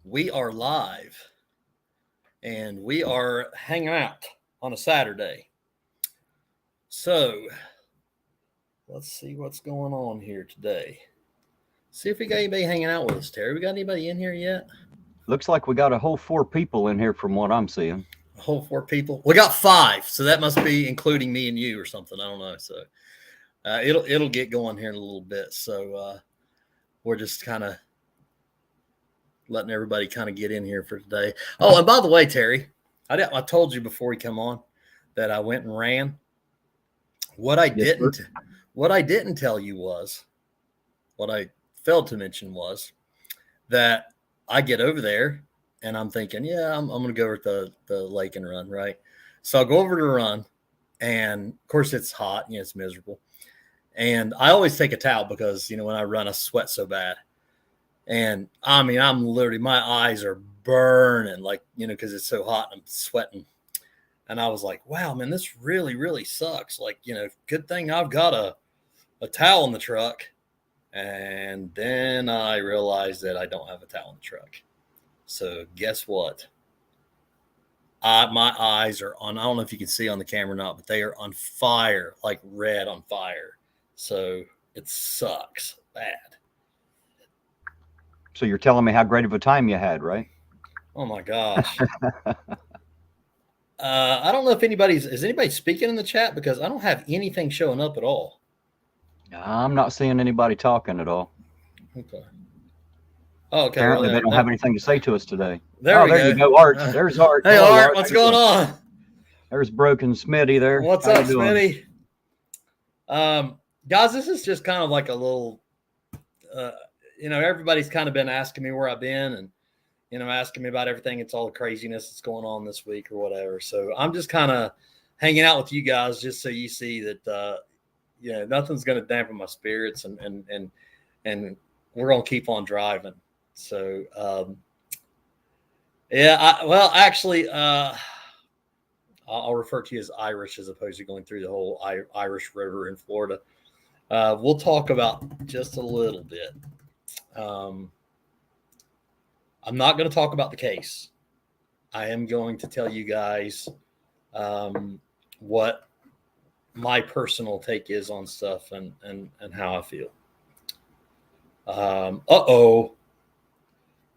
We are live and we are hanging out on a Saturday. So let's see what's going on here today. See if we got anybody hanging out with us, Terry. We got anybody in here yet? Looks like we got a whole 4 people in here from what I'm seeing. A whole 4 people. We got 5, so that must be including me and you or something. I don't know. So it'll get going here in a little bit. So we're just kind of letting everybody kind of get in here for today. Oh, and by the way, Terry, I told you before we come on that I went and ran. What I didn't tell you was, what I failed to mention was that I get over there and I'm thinking, yeah, I'm going to go over to the lake and run, right? So I'll go over to run, and of course it's hot, it's miserable. And I always take a towel because, when I run, I sweat so bad. And I mean, I'm literally, my eyes are burning, because it's so hot and I'm sweating. And I was like, wow, man, this really, really sucks. Good thing I've got a towel in the truck. And then I realized that I don't have a towel in the truck. So guess what? My eyes are on, I don't know if you can see on the camera or not, but they are on fire, like red on fire. So it sucks bad. So you're telling me how great of a time you had, right? Oh my gosh. I don't know if is anybody speaking in the chat, because I don't have anything showing up at all. I'm not seeing anybody talking at all. Okay. Oh, okay. Apparently they don't have anything to say to us today. There you go, Art. There's Art. Hey, Art, what's going on? There's Broken Smitty there. What's up, Smitty? Guys, this is just kind of like a little, everybody's kind of been asking me where I've been and, asking me about everything. It's all the craziness that's going on this week or whatever. So I'm just kind of hanging out with you guys just so you see that, nothing's going to dampen my spirits, and we're going to keep on driving. So, actually, I'll refer to you as Irish as opposed to going through the whole Irish River in Florida. We'll talk about just a little bit. I'm not going to talk about the case. I am going to tell you guys what my personal take is on stuff and how I feel.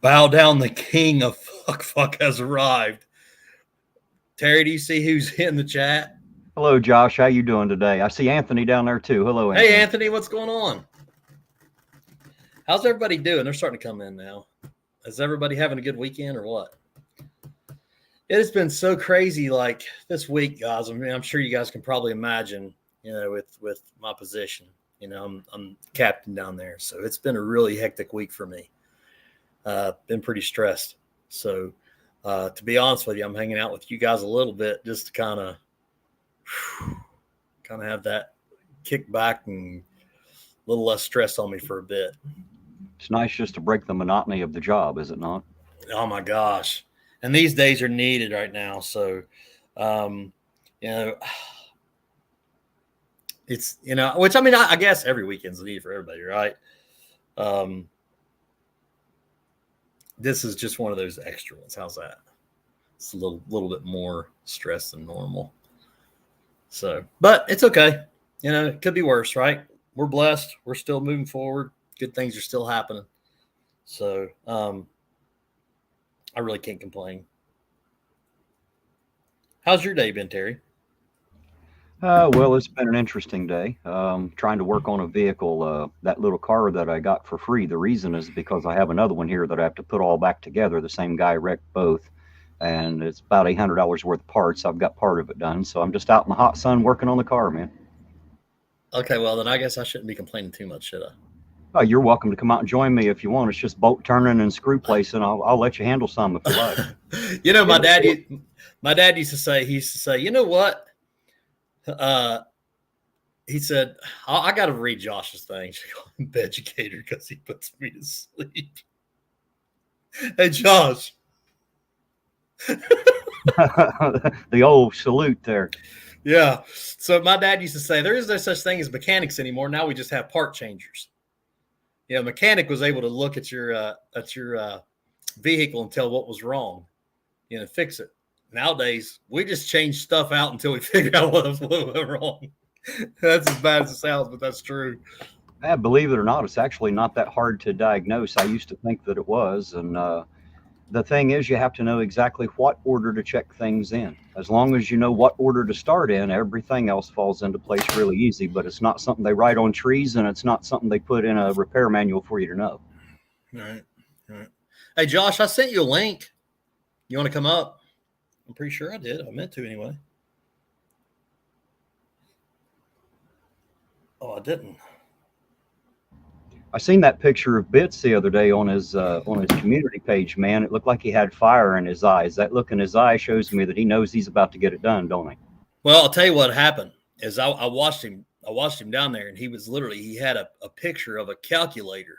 Bow down, the king of fuck has arrived. Terry, do you see who's in the chat? Hello, Josh. How you doing today? I see Anthony down there too. Hello, Anthony. Hey, Anthony, what's going on? How's everybody doing? They're starting to come in now. Is everybody having a good weekend or what? It has been so crazy like this week, guys. I mean, I'm sure you guys can probably imagine, with my position. I'm captain down there. So it's been a really hectic week for me. Been pretty stressed. So to be honest with you, I'm hanging out with you guys a little bit just to kind of have that kick back and a little less stress on me for a bit. It's nice just to break the monotony of the job, is it not? Oh my gosh. And these days are needed right now. So, it's, which, I mean, I guess every weekend's needed for everybody, right? This is just one of those extra ones. How's that? It's a little bit more stress than normal. So, but it's okay. It could be worse, right? We're blessed. We're still moving forward. Good things are still happening. So, I really can't complain. How's your day been, Terry? Well, it's been an interesting day. Trying to work on a vehicle, that little car that I got for free. The reason is because I have another one here that I have to put all back together. The same guy wrecked both, and it's about $800 worth of parts. I've got part of it done, so I'm just out in the hot sun working on the car, man. Okay, well, then I guess I shouldn't be complaining too much, should I? Oh, you're welcome to come out and join me if you want. It's just bolt turning and screw placing. I'll let you handle some if you like. My dad used to say, you know what? He said, I got to read Josh's thing. Educator, because he puts me to sleep. Hey, Josh. The old salute there. Yeah. So my dad used to say, there is no such thing as mechanics anymore. Now we just have part changers. Yeah, mechanic was able to look at your vehicle and tell what was wrong, fix it. Nowadays, we just change stuff out until we figure out what went wrong. That's as bad as it sounds, but that's true. Believe it or not, it's actually not that hard to diagnose. I used to think that it was, and the thing is, you have to know exactly what order to check things in. As long as you know what order to start in, everything else falls into place really easy. But it's not something they write on trees, and it's not something they put in a repair manual for you to know. All right. All right. Hey, Josh, I sent you a link. You want to come up? I'm pretty sure I did. I meant to anyway. Oh, I didn't. I seen that picture of Bits the other day on his community page. Man, it looked like he had fire in his eyes. That look in his eye shows me that he knows he's about to get it done, don't he? Well, I'll tell you what happened is I watched him. I watched him down there, and he had a picture of a calculator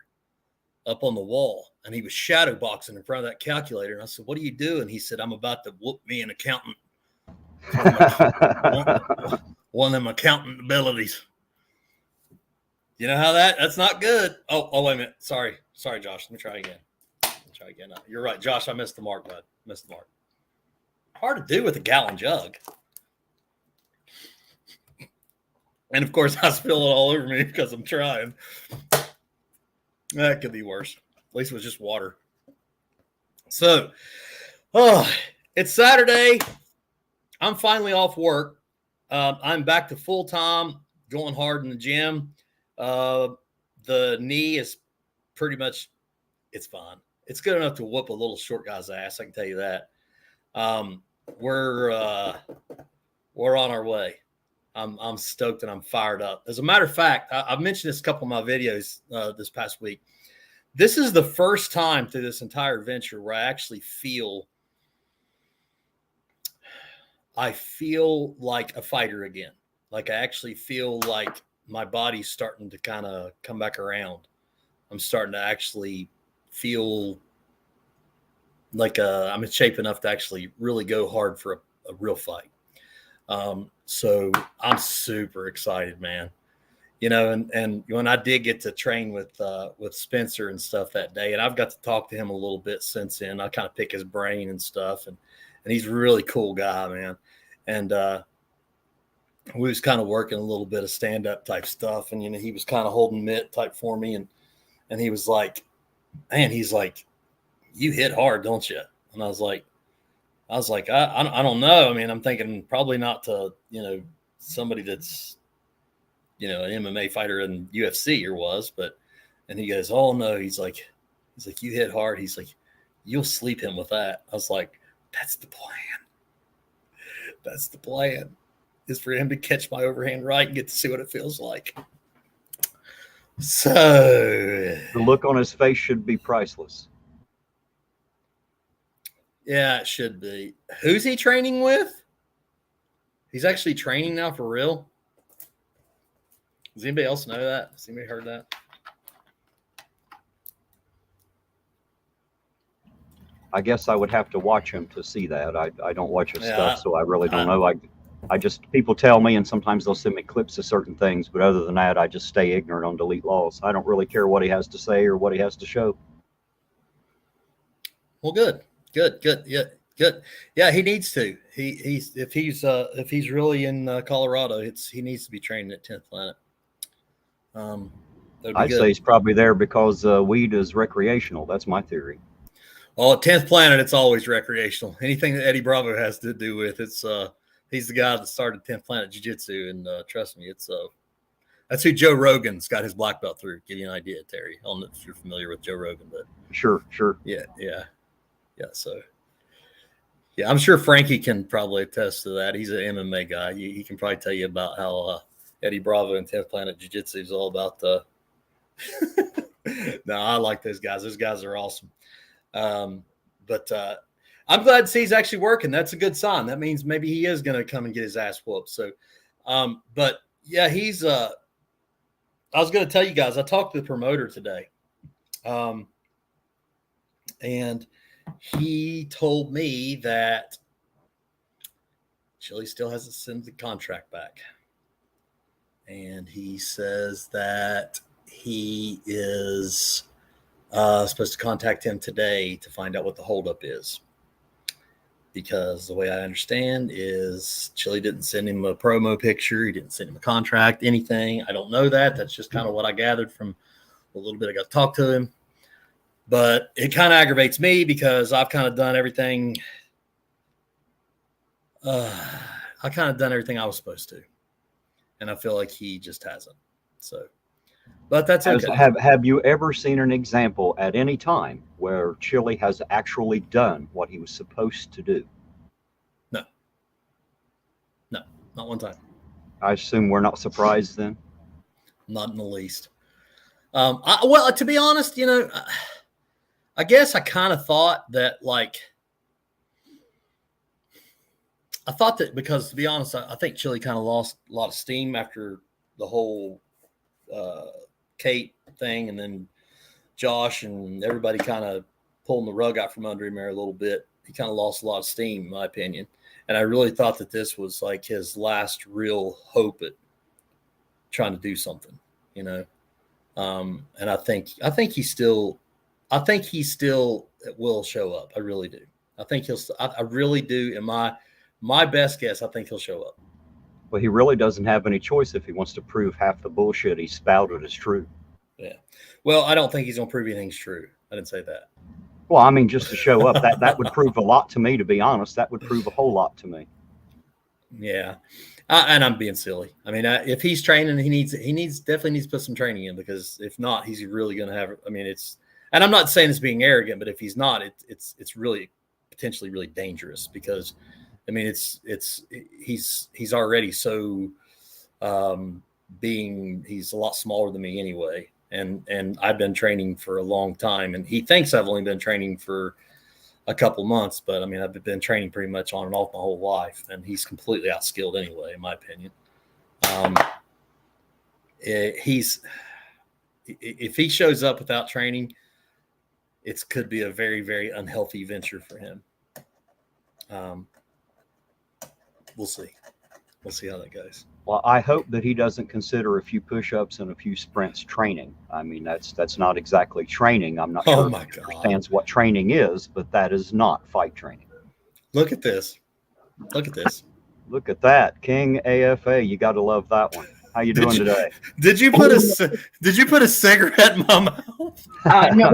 up on the wall, and he was shadow boxing in front of that calculator. And I said, "What are you doing?" He said, "I'm about to whoop me an accountant. One of them accountant abilities." You know how that's not good. Oh, wait a minute. Sorry, Josh. Let me try again. You're right, Josh. I missed the mark, bud. Missed the mark. Hard to do with a gallon jug. And of course, I spill it all over me because I'm trying. That could be worse. At least it was just water. So, it's Saturday. I'm finally off work. I'm back to full time, going hard in the gym. The knee is pretty much, it's fine. It's good enough to whoop a little short guy's ass. I can tell you that. We're on our way. I'm stoked and I'm fired up. As a matter of fact, I've mentioned this a couple of my videos this past week. This is the first time through this entire venture where I actually feel like a fighter again. Like I actually feel like my body's starting to kind of come back around. I'm starting to actually feel like I'm in shape enough to actually really go hard for a real fight. So I'm super excited, man. And when I did get to train with Spencer and stuff that day, and I've got to talk to him a little bit since then. I kind of pick his brain and stuff, and he's a really cool guy, man. And we was kind of working a little bit of stand-up type stuff, and he was kind of holding mitt type for me, and he was like, man, he's like, you hit hard, don't you? And I was like, I don't know. I mean, I'm thinking probably not to, somebody that's, an MMA fighter in UFC or was, and he goes, oh no, he's like, you hit hard. He's like, you'll sleep him with that. I was like, that's the plan. That's the plan, is for him to catch my overhand right and get to see what it feels like. So the look on his face should be priceless. Yeah, it should be. Who's he training with? He's actually training now for real? Does anybody else know that? Has anybody heard that? I guess I would have to watch him to see that. I don't watch his stuff, so I really don't know. I just, people tell me, and sometimes they'll send me clips of certain things, but other than that, I just stay ignorant on Delete Laws. I don't really care what he has to say or what he has to show. Well, good. Yeah, good. Yeah, he needs to. If he's really in Colorado, he needs to be training at 10th Planet. I'd say he's probably there because weed is recreational. That's my theory. Well, at 10th Planet, it's always recreational. Anything that Eddie Bravo has to do with, it's he's the guy that started 10th Planet Jiu-Jitsu, and trust me, it's that's who Joe Rogan's got his black belt through. Give you an idea, Terry. I don't know if you're familiar with Joe Rogan, but sure. Yeah. So, yeah, I'm sure Frankie can probably attest to that. He's an MMA guy. He can probably tell you about how Eddie Bravo and 10th Planet Jiu-Jitsu is all about. No, I like those guys. Those guys are awesome. But I'm glad to see he's actually working. That's a good sign. That means maybe he is going to come and get his ass whooped. So, but yeah, he's. I was going to tell you guys. I talked to the promoter today, and he told me that Chili still hasn't sent the contract back. And he says that he is Supposed to contact him today to find out what the holdup is. Because the way I understand is Chili didn't send him a promo picture. He didn't send him a contract, anything. I don't know that. That's just kind of what I gathered from a little bit I got to talk to him. But it kind of aggravates me because I've kind of done everything. I kind of done everything I was supposed to. And I feel like he just hasn't. So, but that's okay. Have you ever seen an example at any time where Chili has actually done what he was supposed to do? No, not one time. I assume we're not surprised then. Not in the least. Well, to be honest, I guess I kind of thought that, I thought that because, to be honest, I think Chili kind of lost a lot of steam after the whole Kate thing, and then Josh and everybody kind of pulling the rug out from under him there a little bit. He kind of lost a lot of steam, in my opinion. And I really thought that this was like his last real hope at trying to do something, And I think he still will show up. I really do. I think I really do. In my best guess, I think he'll show up. Well, he really doesn't have any choice if he wants to prove half the bullshit he spouted is true. Yeah. Well, I don't think he's going to prove anything's true. I didn't say that. Well, I mean, just to show up, that would prove a lot to me, to be honest. That would prove a whole lot to me. Yeah. And I'm being silly. I mean, if he's training, he definitely needs to put some training in, because if not, he's really going to have, and I'm not saying it's being arrogant, but if he's not, it's really potentially really dangerous, because he's already so, he's a lot smaller than me anyway. And I've been training for a long time, and he thinks I've only been training for a couple months, but I've been training pretty much on and off my whole life, and he's completely outskilled anyway, in my opinion. If he shows up without training, it could be a very, very unhealthy venture for him. We'll see. We'll see how that goes. Well, I hope that he doesn't consider a few push-ups and a few sprints training. I mean, that's not exactly training. I'm not sure if he understands what training is, but that is not fight training. Look at this. Look at this. Look at that. King AFA. You got to love that one. How you doing today? Did you put a cigarette in my mouth? No,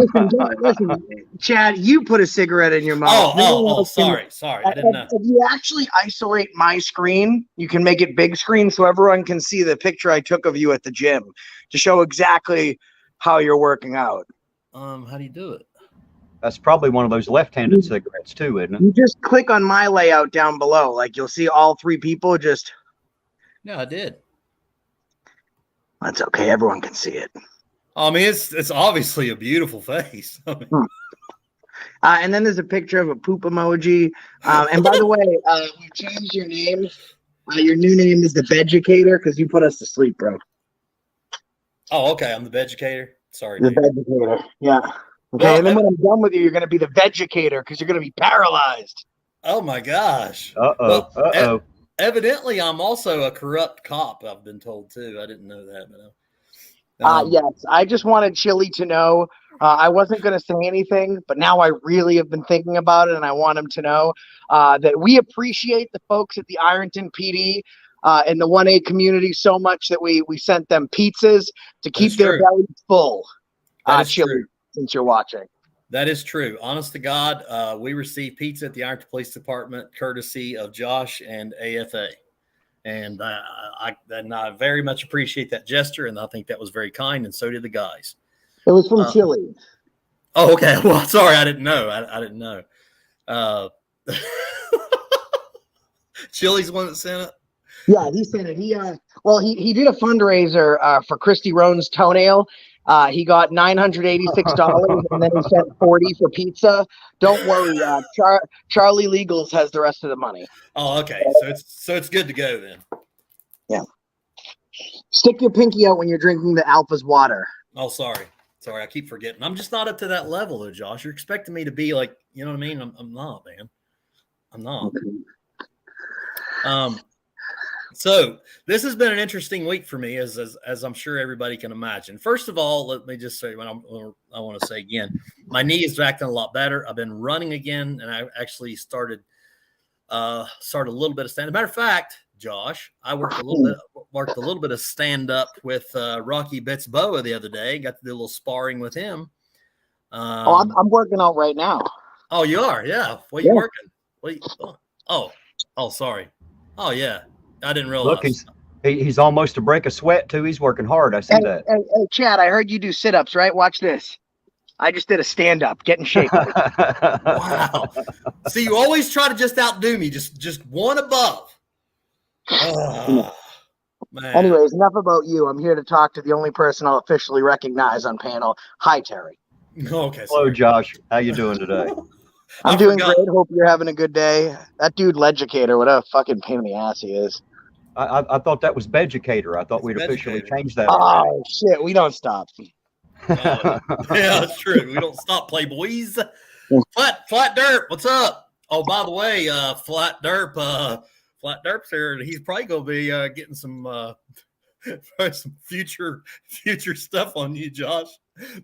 listen, Chad. You put a cigarette in your mouth. Sorry. I didn't know. If you actually isolate my screen, you can make it big screen so everyone can see the picture I took of you at the gym to show exactly how you're working out. How do you do it? That's probably one of those left-handed cigarettes too, isn't it? You just click on my layout down below. Like, you'll see all three people just. No, I did. That's okay. Everyone can see it. It's obviously a beautiful face. And then there's a picture of a poop emoji. And by the way, we changed your name. Your new name is the Beducator because you put us to sleep, bro. Oh, okay. I'm the Beducator. Sorry, the Beducator. Yeah. Okay. Well, and then when I'm done with you, you're going to be the Vegucator because you're going to be paralyzed. Oh my gosh. Uh-oh. Evidently, I'm also a corrupt cop, I've been told, too. I didn't know that. But yes, I just wanted Chili to know. I wasn't going to say anything, but now I really have been thinking about it, and I want him to know that we appreciate the folks at the Ironton PD and the 1A community so much that we sent them pizzas to keep their bellies full. Chili, since you're watching. That is true. Honest to God, we received pizza at the Ironton Police Department, courtesy of Josh and AFA. And I very much appreciate that gesture, and I think that was very kind, and so did the guys. It was from Chili. Oh, okay. Well, sorry, I didn't know. I didn't know. Chili's the one that sent it? Yeah, he sent it. He did a fundraiser for Christy Roan's toenail. He got $986 and then he sent $40 for pizza. Don't worry, Charlie Legals has the rest of the money. Oh, okay. So it's good to go then. Yeah. Stick your pinky out when you're drinking the Alpha's water. Oh, sorry, I keep forgetting. I'm just not up to that level, though, Josh. You're expecting me to be like, you know what I mean? I'm not, man. I'm not. Okay. So this has been an interesting week for me, as I'm sure everybody can imagine. First of all, let me just say, I want to say again, my knee is acting a lot better. I've been running again, and I actually started a little bit of stand. As a matter of fact, Josh, I worked a little bit of stand up with Rocky Betts Boa the other day. Got to do a little sparring with him. I'm working out right now. Oh, you are? Yeah. What are you working? What? Oh, sorry. Oh, yeah. I didn't realize. Look, he's almost to break a sweat too. He's working hard. I see that. Hey, Chad, I heard you do sit-ups, right? Watch this. I just did a stand-up. Get in shape. Wow. See, you always try to just outdo me. Just one above. Oh, man. Anyways, enough about you. I'm here to talk to the only person I'll officially recognize on panel. Hi, Terry. Okay. Hello, Josh. How you doing today? I'm doing great. Hope you're having a good day. That dude, Leducator, what a fucking pain in the ass he is. I thought that was Beducator. I thought we'd officially changed that. Oh, shit. We don't stop. Yeah, that's true. We don't stop, Playboys. Flat Derp, what's up? Oh, by the way, Flat Derp's here, and he's probably gonna be getting some future stuff on you, Josh.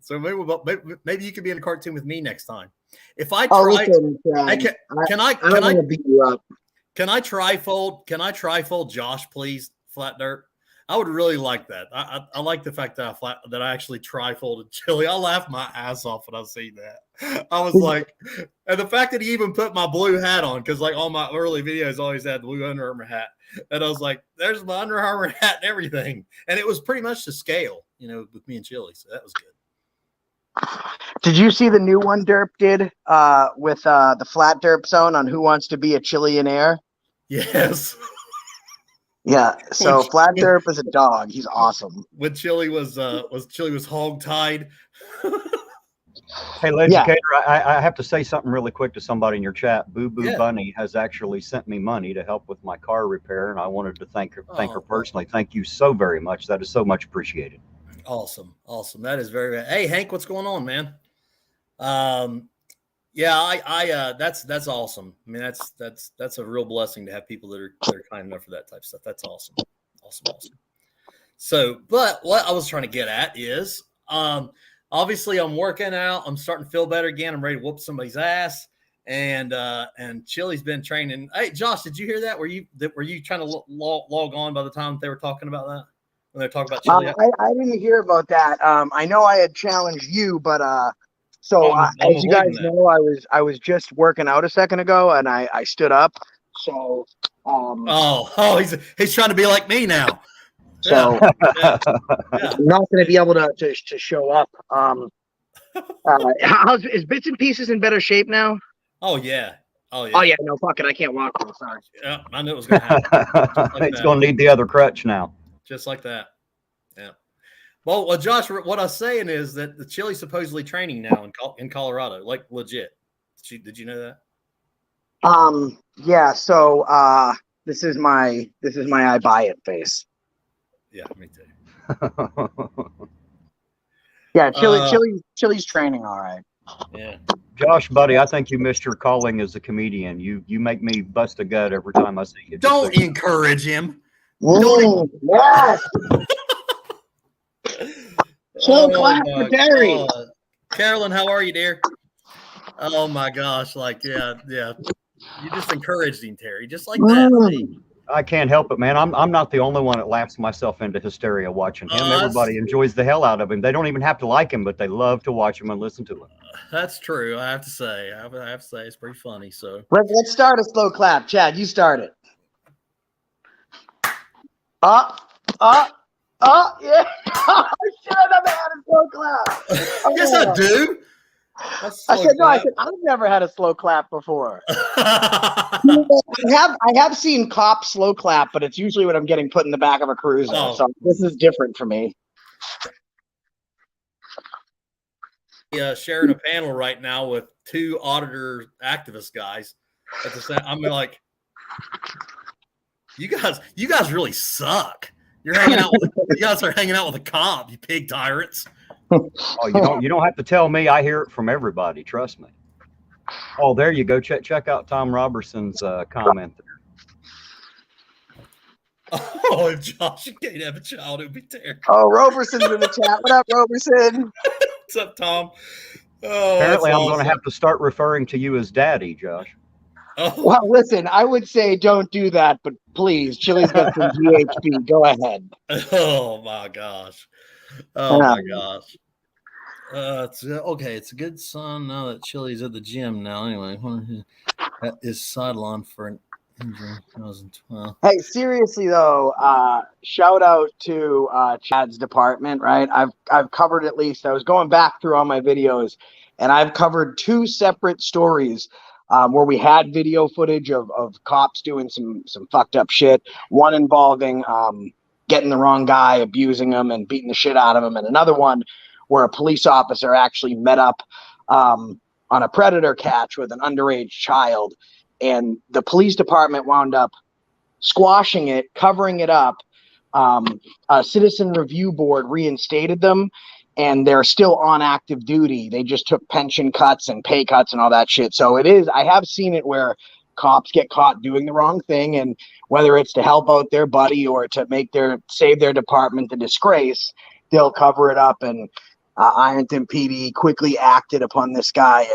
So maybe you could be in a cartoon with me next time. If I try, can I beat you up? Can I trifold Josh, please, Flat Derp? I would really like that. I like the fact that I actually trifolded Chili. I laughed my ass off when I see that. I was like, and the fact that he even put my blue hat on, because like all my early videos always had the blue Under Armour hat, and I was like, "There's my Under Armour hat and everything," and it was pretty much to scale, with me and Chili, so that was good. Did you see the new one Derp did with the Flat Derp Zone on Who Wants to Be a Chillionaire? Yes. Yeah, so Flat Derp is a dog. He's awesome. When Chili was hog tied. Hey, Leducator, I have to say something really quick to somebody in your chat. Boo Boo Bunny has actually sent me money to help with my car repair, and I wanted to thank her personally. Thank you so very much. That is so much appreciated. Awesome. That is very. Hey, Hank, what's going on, man? Yeah, that's awesome. I mean, that's a real blessing to have people that are kind enough for that type of stuff. That's awesome. So, but what I was trying to get at is, obviously I'm working out. I'm starting to feel better again. I'm ready to whoop somebody's ass. And Chili's been training. Hey, Josh, did you hear that? Were you trying to log on by the time they were talking about that? When they're talking about Chili? I didn't hear about that. I know I had challenged you, but as you guys know, I was just working out a second ago, and I stood up. So he's trying to be like me now. So I'm not going to be able to show up. Is Bits and Pieces in better shape now? Oh yeah. No, fuck it. I can't walk. I'm sorry. Yeah, I knew it was going to happen. It's going to need the other crutch now. Just like that. Yeah. Well, Josh, what I was saying is that the Chili's supposedly training now in Colorado, like legit. Did you know that? Yeah. So this is my I buy it face. Yeah, me too. Yeah, Chili's training, all right. Yeah. Josh, buddy, I think you missed your calling as a comedian. You make me bust a gut every time I see you. Don't encourage him. Yes. Clap for Terry. Carolyn, how are you, dear? Oh my gosh, yeah. You just encouraged him, Terry, just like that. I can't help it, man. I'm not the only one that laughs myself into hysteria watching him. Everybody enjoys the hell out of him. They don't even have to like him, but they love to watch him and listen to him. That's true. I have to say. It's pretty funny. So let's start a slow clap. Chad, you start it. Yeah. Oh, shit, I never had a slow clap. Yes, I do. I've never had a slow clap before. I have seen cops slow clap, but it's usually when I'm getting put in the back of a cruiser. So this is different for me. Sharing a panel right now with two auditor activist guys. At the same, I'm like, you guys really suck. You guys are hanging out with a cop, you pig tyrants. You don't have to tell me. I hear it from everybody. Trust me. Oh, there you go. Check out Tom Robertson's comment there. Oh, if Josh can't have a child, it would be terrible. Oh, Roberson's in the chat. What up, Roberson? What's up, Tom? Oh, Apparently, that's I'm going to awesome. have to start referring to you as Daddy, Josh. Oh, Well, listen, I would say don't do that, but please, Chili's got some GHB. Go ahead. oh my gosh. Oh my gosh. It's okay. It's a good sign now that Chili's at the gym now. Anyway, is sidelined for an injury in 2012. Hey, seriously though, shout out to Chad's department, right? I've covered at least. I was going back through all my videos, and I've covered 2 separate stories where we had video footage of cops doing some fucked up shit. One involving getting the wrong guy, abusing him, and beating the shit out of him, and another one where a police officer actually met up on a predator catch with an underage child. And the police department wound up squashing it, covering it up. A citizen review board reinstated them, and they're still on active duty. They just took pension cuts and pay cuts and all that shit. So it is, I have seen it where cops get caught doing the wrong thing, and whether it's to help out their buddy or to save their department the disgrace, they'll cover it up. And Ironton PD quickly acted upon this guy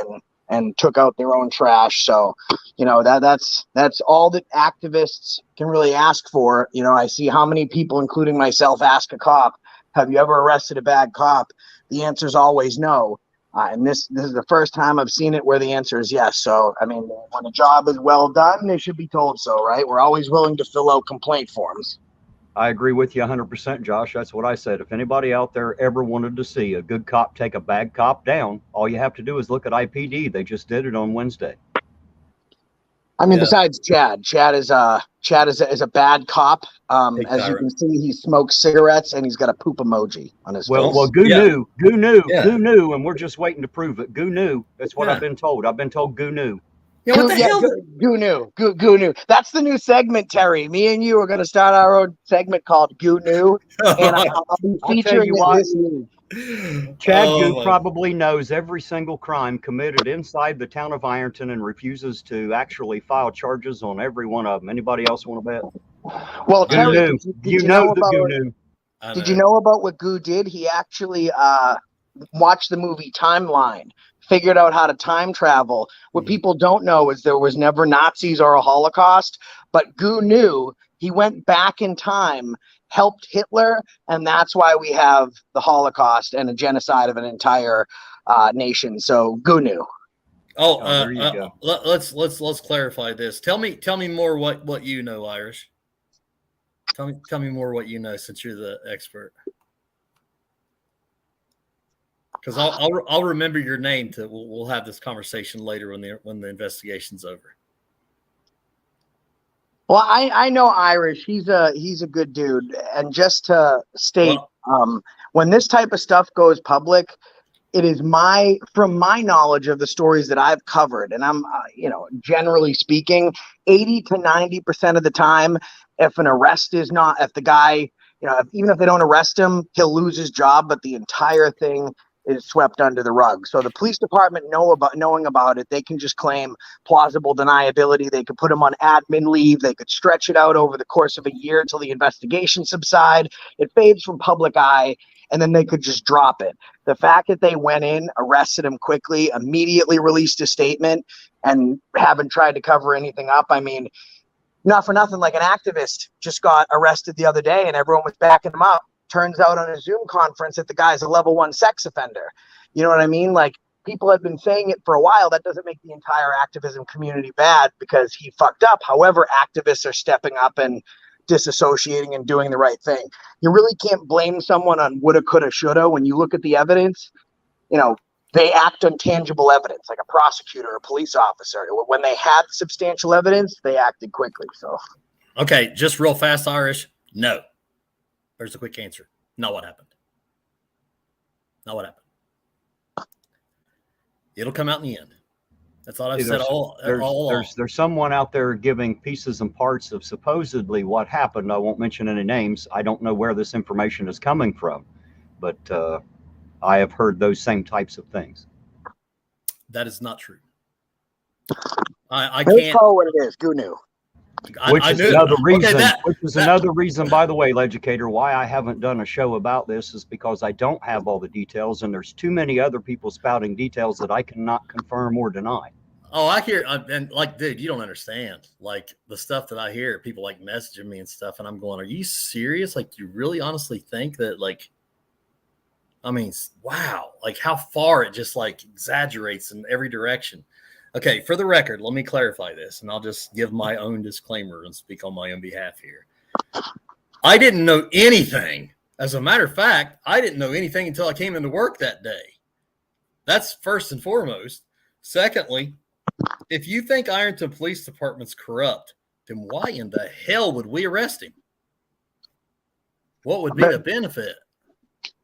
and took out their own trash. So, that's all that activists can really ask for. I see how many people, including myself, ask a cop, have you ever arrested a bad cop? The answer is always no. And this is the first time I've seen it where the answer is yes. So, I mean, when a job is well done, they should be told so, right? We're always willing to fill out complaint forms. I agree with you 100%, Josh. That's what I said. If anybody out there ever wanted to see a good cop take a bad cop down, all you have to do is look at IPD. They just did it on Wednesday. I mean, besides Chad is a bad cop. As you can see, he smokes cigarettes and he's got a poop emoji on his face. Well, Goo knew, and we're just waiting to prove it. Goo knew. That's what I've been told. I've been told Goo knew. Yeah, what the hell? Goo knew. That's the new segment, Terry. Me and you are going to start our own segment called Goo Knew, and I'll be featuring it this year. Chad Goo probably knows every single crime committed inside the town of Ironton and refuses to actually file charges on every one of them. Anybody else want to bet? Well, Terry, did you know about what Goo did? He actually watched the movie Timeline, figured out how to time travel. What people don't know is there was never Nazis or a Holocaust, but Goo knew. He went back in time, helped Hitler, and that's why we have the Holocaust and a genocide of an entire nation. So Goo knew. There you go. Let's clarify this. Tell me more what you know, Irish. Tell me more what you know, since you're the expert. Because I'll remember your name. We'll have this conversation later when the investigation's over. Well, I know Irish. He's a good dude. And just to state, when this type of stuff goes public, it is from my knowledge of the stories that I've covered, and I'm generally speaking, 80 to 90% of the time, if the guy, even if they don't arrest him, he'll lose his job, but the entire thing is swept under the rug. So the police department knowing about it, they can just claim plausible deniability. They could put him on admin leave. They could stretch it out over the course of a year until the investigation subside. It fades from public eye, and then they could just drop it. The fact that they went in, arrested him quickly, immediately released a statement, and haven't tried to cover anything up. I mean, not for nothing, like an activist just got arrested the other day and everyone was backing him up. Turns out on a Zoom conference that the guy's a level 1 sex offender. You know what I mean? Like, people have been saying it for a while. That doesn't make the entire activism community bad because he fucked up. However, activists are stepping up and disassociating and doing the right thing. You really can't blame someone on woulda, coulda, shoulda. When you look at the evidence, they act on tangible evidence, like a prosecutor or a police officer. When they had substantial evidence, they acted quickly. So, okay, just real fast, Irish. No. There's the quick answer. Not what happened. Not what happened. It'll come out in the end. That's all I've said all along. There's someone out there giving pieces and parts of supposedly what happened. I won't mention any names. I don't know where this information is coming from, but I have heard those same types of things. That is not true. I can't call what it is. Goo knew. Which I is knew. another reason. Okay, Which is another reason, by the way, Legicator, why I haven't done a show about this is because I don't have all the details, and there's too many other people spouting details that I cannot confirm or deny. Oh, I hear, and like, dude, you don't understand. Like the stuff that I hear, people like messaging me and stuff, and I'm going, "Are you serious? Like, you really honestly think that?" Like, I mean, wow, like how far it just like exaggerates in every direction. Okay, for the record, let me clarify this, and I'll just give my own disclaimer and speak on my own behalf here. I didn't know anything. As a matter of fact, I didn't know anything until I came into work that day. That's first and foremost. Secondly, if you think Ironton Police Department's corrupt, then why in the hell would we arrest him? What would be the benefit?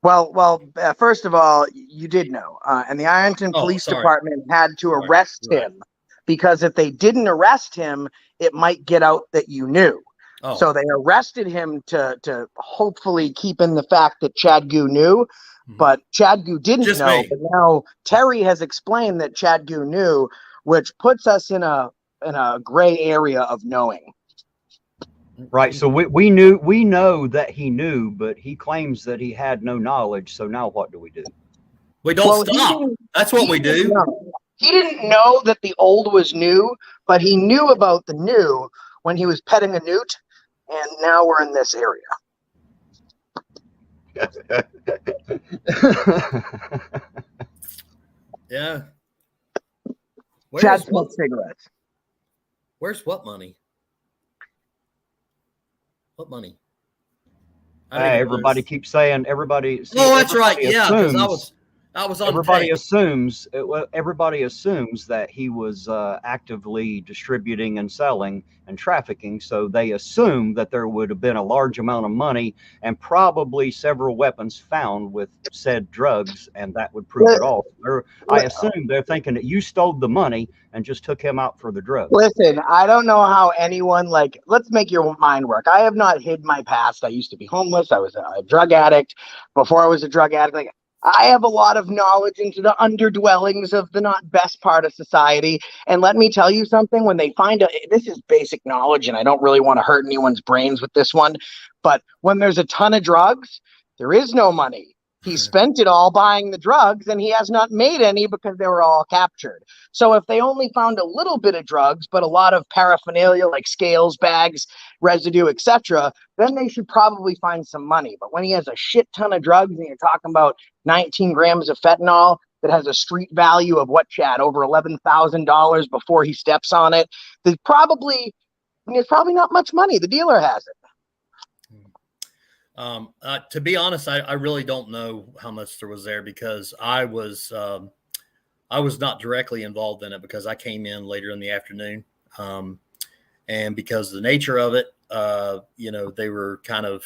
Well, first of all, you did know, and the Ironton Police Department had to arrest him because if they didn't arrest him, it might get out that you knew. Oh. So they arrested him to hopefully keep in the fact that Chad Gu knew, but Chad Gu didn't know. But now Terry has explained that Chad Gu knew, which puts us in a gray area of knowing. Right. So we know that he knew, but he claims that he had no knowledge. So now what do we do? We don't stop. That's what we do. He didn't know that the old was new, but he knew about the new when he was petting a newt. And now we're in this area. Yeah. Chad smokes cigarettes. Where's what money? What money? Everybody keeps saying everybody. Oh, that's right. Yeah, because I was on. Everybody assumes that he was actively distributing and selling and trafficking. So they assume that there would have been a large amount of money and probably several weapons found with said drugs, and that would prove it all. I assume they're thinking that you stole the money and just took him out for the drugs. Listen, I don't know how anyone, let's make your mind work. I have not hid my past. I used to be homeless. I was a drug addict. Before I was a drug addict, I have a lot of knowledge into the underdwellings of the not best part of society. And let me tell you something, when they find this is basic knowledge, and I don't really want to hurt anyone's brains with this one, but when there's a ton of drugs, there is no money. He spent it all buying the drugs, and he has not made any because they were all captured. So if they only found a little bit of drugs, but a lot of paraphernalia like scales, bags, residue, etc., then they should probably find some money. But when he has a shit ton of drugs, and you're talking about 19 grams of fentanyl that has a street value of what, Chad, over $11,000 before he steps on it, there's probably not much money. The dealer has it. To be honest, I really don't know how much there was there because I was not directly involved in it because I came in later in the afternoon. And because of the nature of it, they were kind of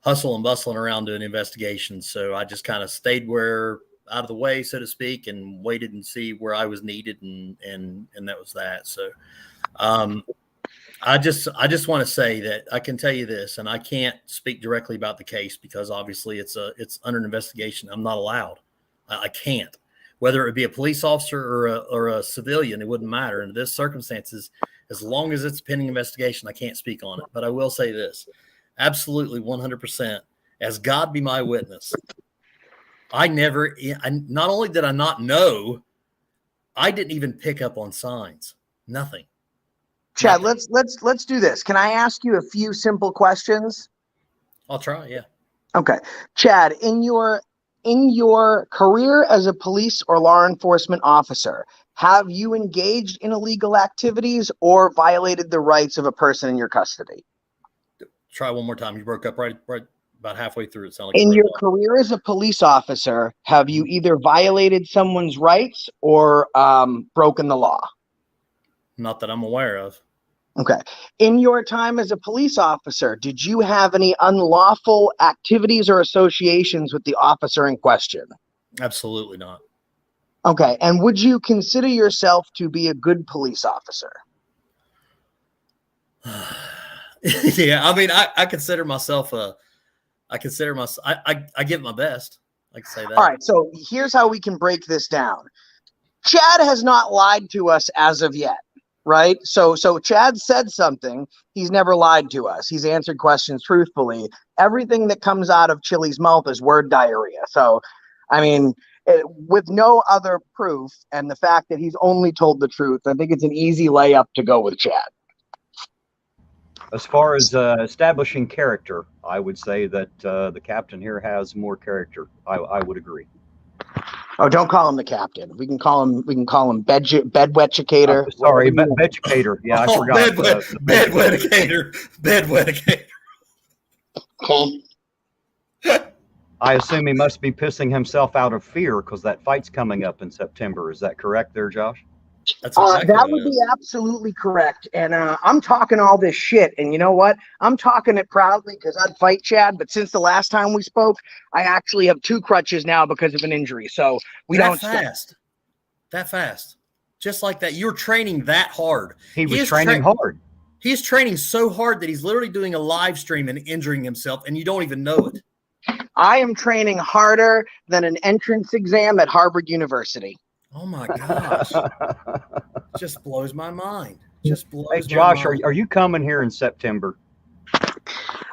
hustle and bustling around doing investigations. So I just kind of stayed out of the way, so to speak, and waited and see where I was needed. And that was that. So, I just want to say that I can tell you this, and I can't speak directly about the case because obviously it's under investigation. I'm not allowed. I can't. Whether it would be a police officer or a civilian, it wouldn't matter. In this circumstances, as long as it's pending investigation, I can't speak on it. But I will say this, absolutely 100%, as God be my witness, not only did I not know, I didn't even pick up on signs. Nothing. Chad, let's do this. Can I ask you a few simple questions? I'll try, yeah. Okay. Chad, in your career as a police or law enforcement officer, have you engaged in illegal activities or violated the rights of a person in your custody? Try one more time. You broke up right about halfway through. It sounded like in your career as a police officer, have you either violated someone's rights or broken the law? Not that I'm aware of. Okay. In your time as a police officer, did you have any unlawful activities or associations with the officer in question? Absolutely not. Okay. And would you consider yourself to be a good police officer? Yeah. I mean, I consider myself I give my best. I can say that. All right. So here's how we can break this down. Chad has not lied to us as of yet. right? So Chad said something. He's never lied to us. He's answered questions truthfully. Everything that comes out of Chili's mouth is word diarrhea. So, I mean, with no other proof and the fact that he's only told the truth, I think it's an easy layup to go with Chad. As far as establishing character, I would say that the captain here has more character. I would agree. Oh, don't call him the captain. We can call him bedwetchicator. Sorry, Veducator. Yeah, I forgot. Bedwetticator. Okay. I assume he must be pissing himself out of fear because that fight's coming up in September. Is that correct there, Josh? That's exactly that would be absolutely correct. And I'm talking all this shit. And you know what? I'm talking it proudly because I'd fight Chad. But since the last time we spoke, I actually have 2 crutches now because of an injury. So that fast. Just like that. You're training that hard. He was training hard. He's training so hard that he's literally doing a live stream and injuring himself, and you don't even know it. I am training harder than an entrance exam at Harvard University. Oh my gosh. Just blows my mind. Hey, Josh, are you coming here in September?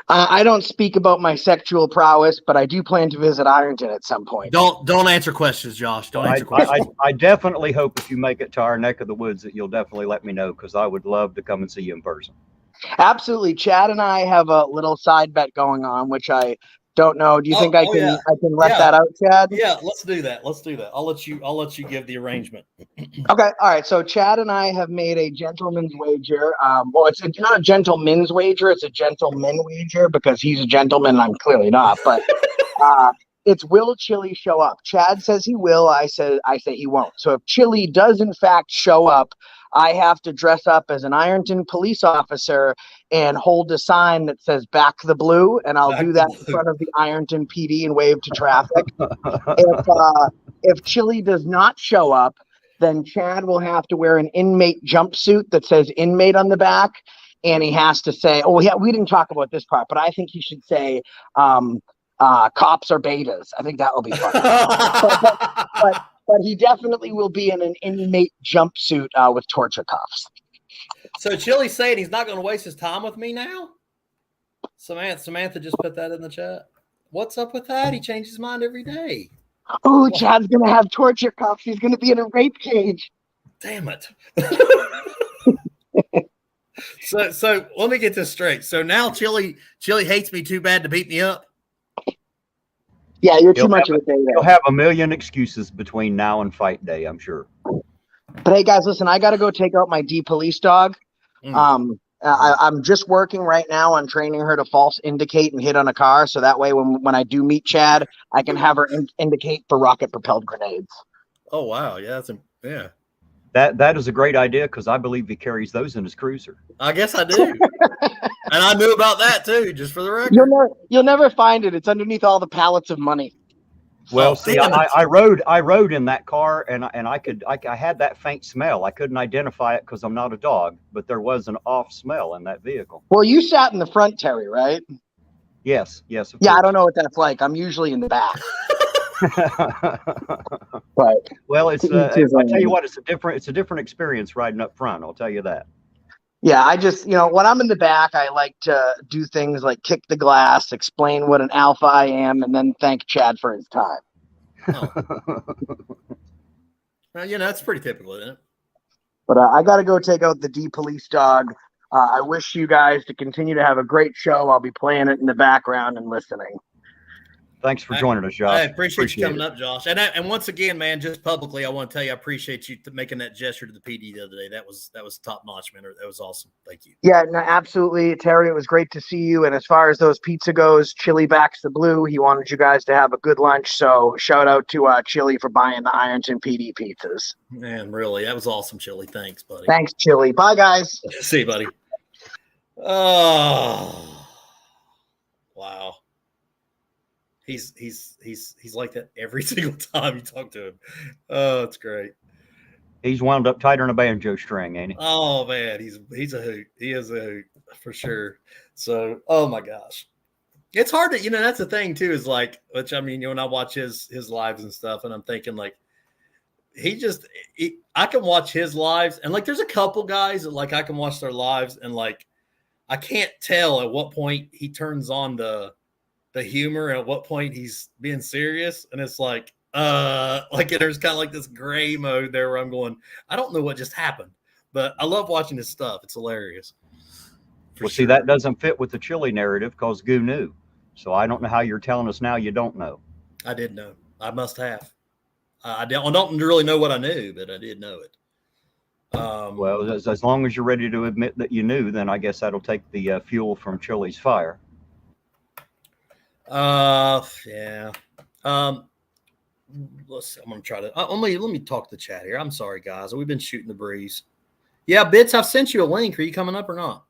I don't speak about my sexual prowess, but I do plan to visit Ironton at some point. Don't answer questions, Josh. Don't answer questions. I definitely hope if you make it to our neck of the woods that you'll definitely let me know because I would love to come and see you in person. Absolutely. Chad and I have a little side bet going on, which I don't know. Do you think I can let that out, Chad? Yeah, let's do that. I'll let you give the arrangement. Okay. All right. So Chad and I have made a gentleman's wager. Well, it's not a gentleman's wager, it's a gentleman wager because he's a gentleman and I'm clearly not. But it's will Chili show up? Chad says he will. I say he won't. So if Chili does in fact show up, I have to dress up as an Ironton police officer and hold a sign that says "Back the Blue," and I'll do that in front of the Ironton PD and wave to traffic. If Chili does not show up, then Chad will have to wear an inmate jumpsuit that says "inmate" on the back, and he has to say, "Oh, yeah, we didn't talk about this part, but I think he should say." Cops are betas. I think that will be fun. but he definitely will be in an inmate jumpsuit with torture cuffs. So Chili's saying he's not going to waste his time with me now? Samantha just put that in the chat. What's up with that? He changes his mind every day. Oh, Chad's going to have torture cuffs. He's going to be in a rape cage. Damn it. So let me get this straight. So now Chili hates me too bad to beat me up? Yeah, you're too much of a day. You'll have a million excuses between now and fight day, I'm sure. But hey, guys, listen, I got to go take out my D police dog. I'm just working right now on training her to false indicate and hit on a car. So that way, when I do meet Chad, I can have her indicate for rocket propelled grenades. Oh, wow. Yeah. That is a great idea because I believe he carries those in his cruiser. I guess I do. And I knew about that too, just for the record. You'll never find it. It's underneath all the pallets of money. Well, see, I rode in that car, and I had that faint smell. I couldn't identify it because I'm not a dog, but there was an off smell in that vehicle. Well, you sat in the front, Terry, right? Yes. Yeah, I don't know what that's like. I'm usually in the back. But well, I tell you what, it's a different experience riding up front. I'll tell you that. Yeah, I just, when I'm in the back, I like to do things like kick the glass, explain what an alpha I am, and then thank Chad for his time. Oh. Well, that's pretty typical, isn't it? But I got to go take out the D police dog. I wish you guys to continue to have a great show. I'll be playing it in the background and listening. Thanks for joining us, Josh. I appreciate you coming up, Josh. And once again, man, just publicly, I want to tell you, I appreciate you making that gesture to the PD the other day. That was top notch, man. That was awesome. Thank you. Yeah, no, absolutely, Terry. It was great to see you. And as far as those pizza goes, Chili backs the blue. He wanted you guys to have a good lunch. So shout out to Chili for buying the Ironton PD pizzas. Man, really, that was awesome, Chili. Thanks, buddy. Thanks, Chili. Bye, guys. See you, buddy. Oh, wow. He's like that every single time you talk to him. Oh, it's great. He's wound up tighter than a banjo string, ain't he? Oh man, he's a hoot. He is a hoot for sure. So, oh my gosh, it's hard to that's the thing too. Is like, which I mean, when I watch his lives and stuff, and I'm thinking like, I can watch his lives, and like there's a couple guys that like I can watch their lives, and like I can't tell at what point he turns on the humor and at what point he's being serious, and it's like there's kind of like this gray mode there where I'm going, I don't know what just happened, but I love watching his stuff. It's hilarious. Well, see, that doesn't fit with the chili narrative because Goo knew. So I don't know how you're telling us now you don't know. I did know. I must have. I don't really know what I knew, but I did know it. Well, as long as you're ready to admit that you knew, then I guess that'll take the fuel from Chili's fire. Yeah. Let's see. I'm gonna try to. Let me talk to the chat here. I'm sorry, guys. We've been shooting the breeze. Yeah, Bits. I've sent you a link. Are you coming up or not?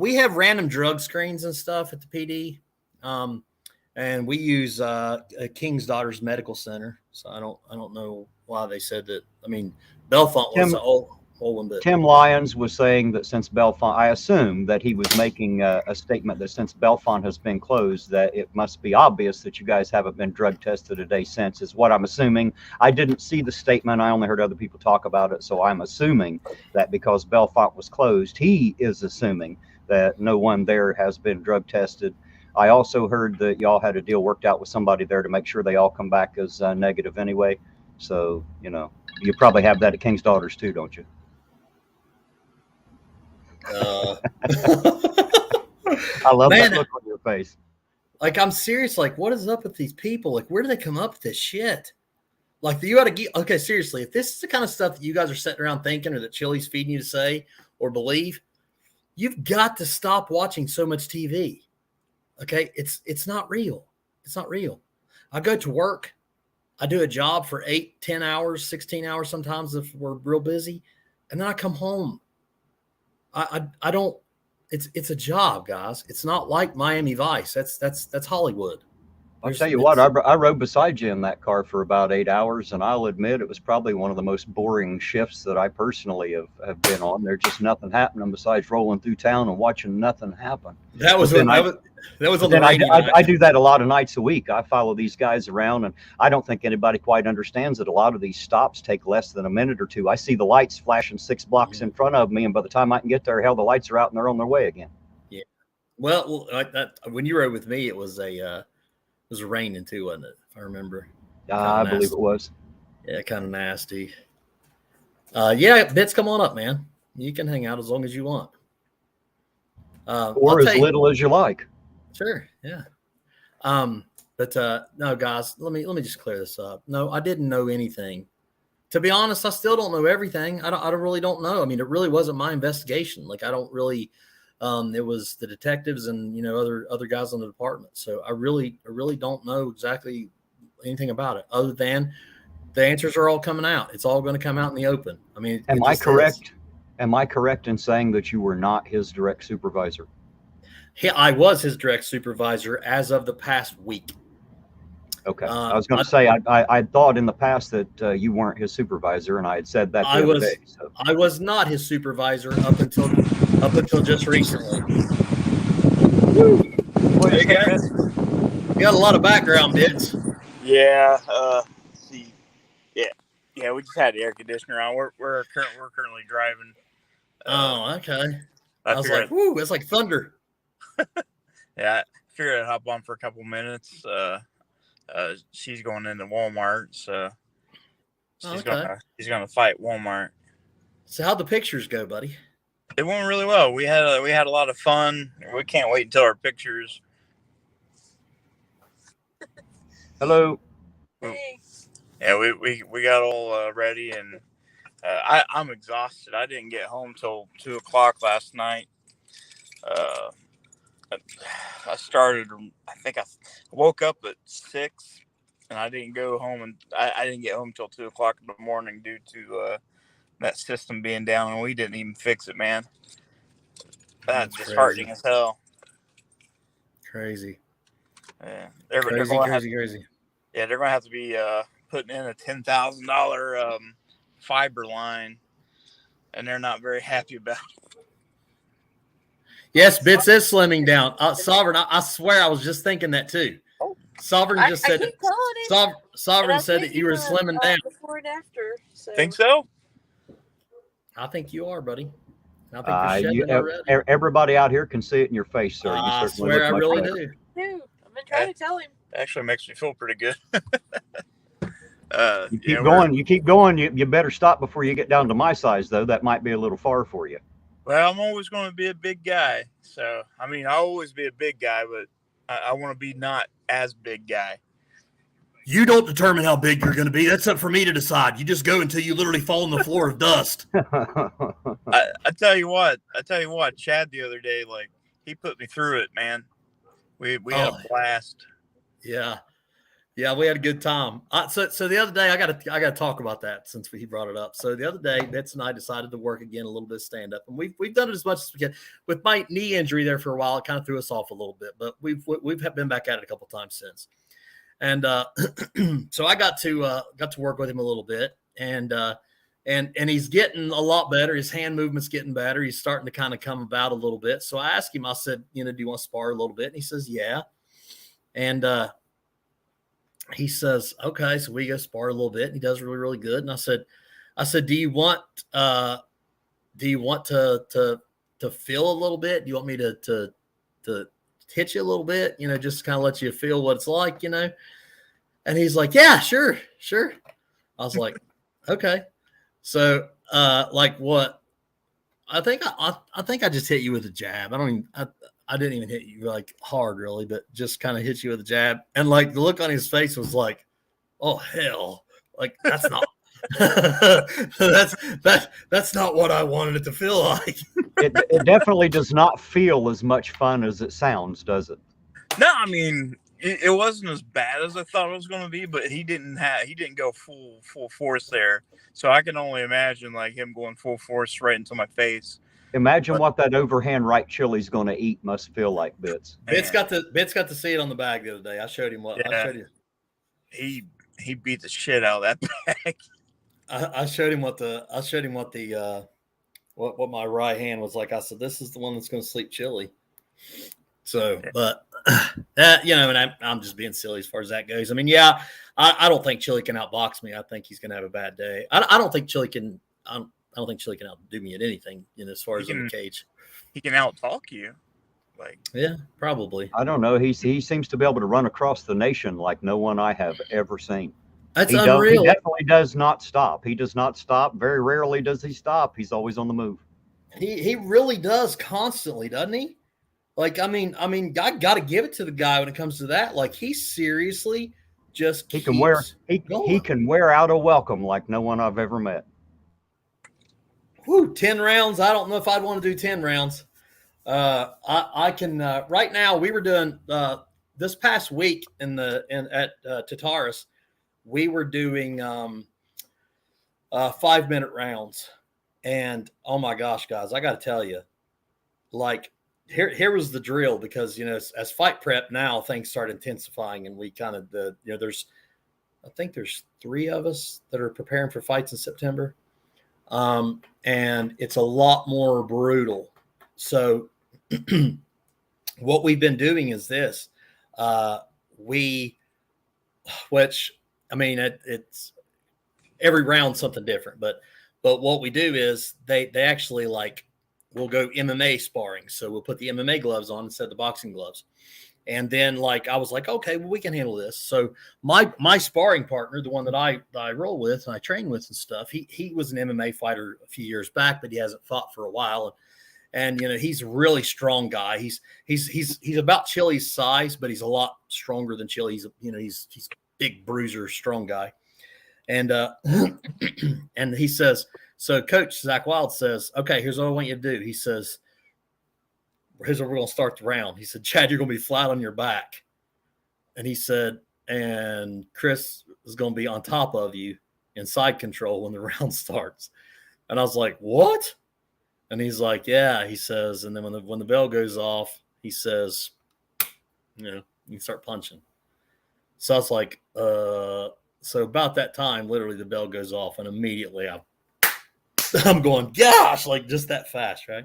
We have random drug screens and stuff at the PD. And we use King's Daughters Medical Center. So I don't know why they said that. I mean, Bellefonte was the old one, but Tim Lyons was saying that since Bellefonte, I assume that he was making a statement that since Bellefonte has been closed, that it must be obvious that you guys haven't been drug tested a day since, is what I'm assuming. I didn't see the statement. I only heard other people talk about it. So I'm assuming that because Bellefonte was closed, he is assuming that no one there has been drug tested. I also heard that y'all had a deal worked out with somebody there to make sure they all come back as negative anyway. So, you probably have that at King's Daughters too, don't you? I love that look on your face. Like, I'm serious. Like, what is up with these people? Like, where do they come up with this shit? Like, you got to get, okay, seriously, if this is the kind of stuff that you guys are sitting around thinking or that Chili's feeding you to say or believe, you've got to stop watching so much TV. Okay, it's not real. It's not real. I go to work. I do a job for 8, 10 hours, 16 hours sometimes if we're real busy, and then I come home. I don't. It's a job, guys. It's not like Miami Vice. That's Hollywood. I'll tell you what, I rode beside you in that car for about 8 hours, and I'll admit it was probably one of the most boring shifts that I personally have been on. There's just nothing happening besides rolling through town and watching nothing happen. That was on the rainy night. I do that a lot of nights a week. I follow these guys around, and I don't think anybody quite understands that a lot of these stops take less than a minute or two. I see the lights flashing 6 blocks in front of me, and by the time I can get there, hell, the lights are out and they're on their way again. Yeah. Well, when you rode with me, it was raining too, wasn't it? If I remember. I believe it was. Yeah, kind of nasty. Yeah, Bits, come on up, man. You can hang out as long as you want. Or as little as you like. Sure, yeah. But no, guys, let me just clear this up. No, I didn't know anything. To be honest, I still don't know everything. I really don't know. I mean, it really wasn't my investigation. Like, I don't really. It was the detectives and other guys in the department. So I really don't know exactly anything about it, other than the answers are all coming out. It's all going to come out in the open. I mean, am I correct? Am I correct in saying that you were not his direct supervisor? I was his direct supervisor as of the past week. Okay. I was going to say, I thought in the past that you weren't his supervisor, and I had said that the other day. So. I was not his supervisor up until just recently. Woo. Hey guys. You got a lot of background, Bits. Yeah. See. Yeah. We just had the air conditioner on. We're currently driving. Okay. I was like, woo, it's like thunder. Yeah, I figured I'd hop on for a couple minutes. She's going into Walmart, so she's gonna fight Walmart. So how'd the pictures go, buddy? It went really well. We had a lot of fun. We can't wait until our pictures. Hello. Hey. Yeah, we got all ready, and I'm exhausted. I didn't get home till 2:00 last night. I started. I think I woke up at 6, and I didn't go home, and I didn't get home till 2:00 in the morning due to that system being down, and we didn't even fix it, man. That's disheartening as hell. Crazy. Yeah, crazy. Yeah, they're gonna have to be putting in a $10,000 fiber line, and they're not very happy about it. Yes, Bits is slimming down. Sovereign, I swear I was just thinking that too. Sovereign just said I keep telling him. Sovereign said that you were slimming down. Before and after. So. Think so? I think you are, buddy. I think you're shedding already. Everybody out here can see it in your face, sir. You I certainly swear look I much really better. do. Dude, I've been trying to tell him. Actually makes me feel pretty good. You keep going. You keep going. You better stop before you get down to my size, though. That might be a little far for you. Well, I'm always going to be a big guy. So, I mean, I'll always be a big guy, but I want to be not as big guy. You don't determine how big you're going to be. That's up for me to decide. You just go until you literally fall on the floor of dust. I tell you what, Chad the other day, like, he put me through it, man. We had a blast. Yeah. Yeah, we had a good time. So the other day, I got to talk about that since he brought it up. So the other day, Betsy and I decided to work again a little bit of stand up, and we've done it as much as we can. With my knee injury there for a while, it kind of threw us off a little bit, but we've been back at it a couple times since. And so I got to work with him a little bit, and he's getting a lot better. His hand movement's getting better. He's starting to kind of come about a little bit. So I asked him, I said, do you want to spar a little bit? And he says, yeah. And he says, okay, so we go spar a little bit, and he does really, really good. And I said, do you want to feel a little bit? Do you want me to hit you a little bit, just kind of let you feel what it's like, And he's like, yeah, sure. I was like, okay. So, like what? I think I just hit you with a jab. I didn't even hit you like hard really, but just kind of hit you with a jab. And like the look on his face was like, oh hell, like that's not, that's not what I wanted it to feel like. It definitely does not feel as much fun as it sounds, does it? No, I mean, it wasn't as bad as I thought it was going to be, but he didn't go full force there. So I can only imagine like him going full force right into my face. Imagine what that overhand right chili's going to eat must feel like, Bits. Bit's got to see it on the bag the other day. I showed him what. Yeah. I showed you. He beat the shit out of that bag. I showed him what my right hand was like. I said, this is the one that's going to sleep chili. So, but and I'm just being silly as far as that goes. I mean, yeah, I don't think Chili can outbox me. I think he's going to have a bad day. I don't think Chili can. I don't think Chili can outdo me at anything, as far as in the cage. He can outtalk you. Yeah, probably. I don't know. He seems to be able to run across the nation like no one I have ever seen. That's unreal. He definitely does not stop. He does not stop. Very rarely does he stop. He's always on the move. He really does constantly, doesn't he? Like, I mean, I got to give it to the guy when it comes to that. Like, he seriously just he can wear out a welcome like no one I've ever met. 10 rounds. I don't know if I'd want to do 10 rounds. I can right now. We were doing this past week at Tataris. We were doing 5-minute rounds, and oh my gosh, guys, I got to tell you, like here was the drill, because as fight prep now, things start intensifying, and we kind of I think there's 3 of us that are preparing for fights in September. And it's a lot more brutal. So what we've been doing is this, it's every round something different, but what we do is they actually we'll go MMA sparring. So we'll put the MMA gloves on instead of the boxing gloves. And then I was like, okay, well, we can handle this. So my sparring partner, the one that I roll with and I train with and stuff, he was an MMA fighter a few years back, but he hasn't fought for a while. And he's a really strong guy. He's about Chili's size, but he's a lot stronger than Chili. He's big bruiser, strong guy. And and he says, so Coach Zach Wild says, okay, here's what I want you to do. He says, here's where we're going to start the round. He said, Chad, you're going to be flat on your back. And he said, and Chris is going to be on top of you in side control when the round starts. And I was like, what? And he's like, yeah, he says. And then when the bell goes off, he says, you can start punching. So I was like, so about that time, literally the bell goes off, and immediately I'm going, gosh, like just that fast. Right.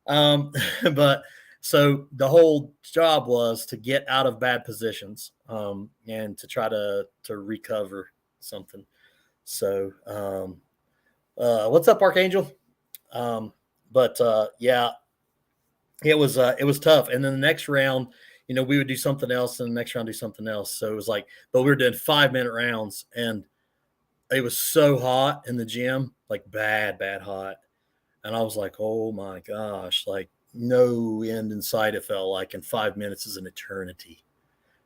But So the whole job was to get out of bad positions and to try to recover something. So what's up, Archangel? But yeah, it was tough. And then the next round, we would do something else, and the next round do something else. So it was like, but we were doing 5-minute rounds, and it was so hot in the gym, like bad hot. And I was like, oh my gosh, like no end in sight. It felt like, and 5 minutes is an eternity.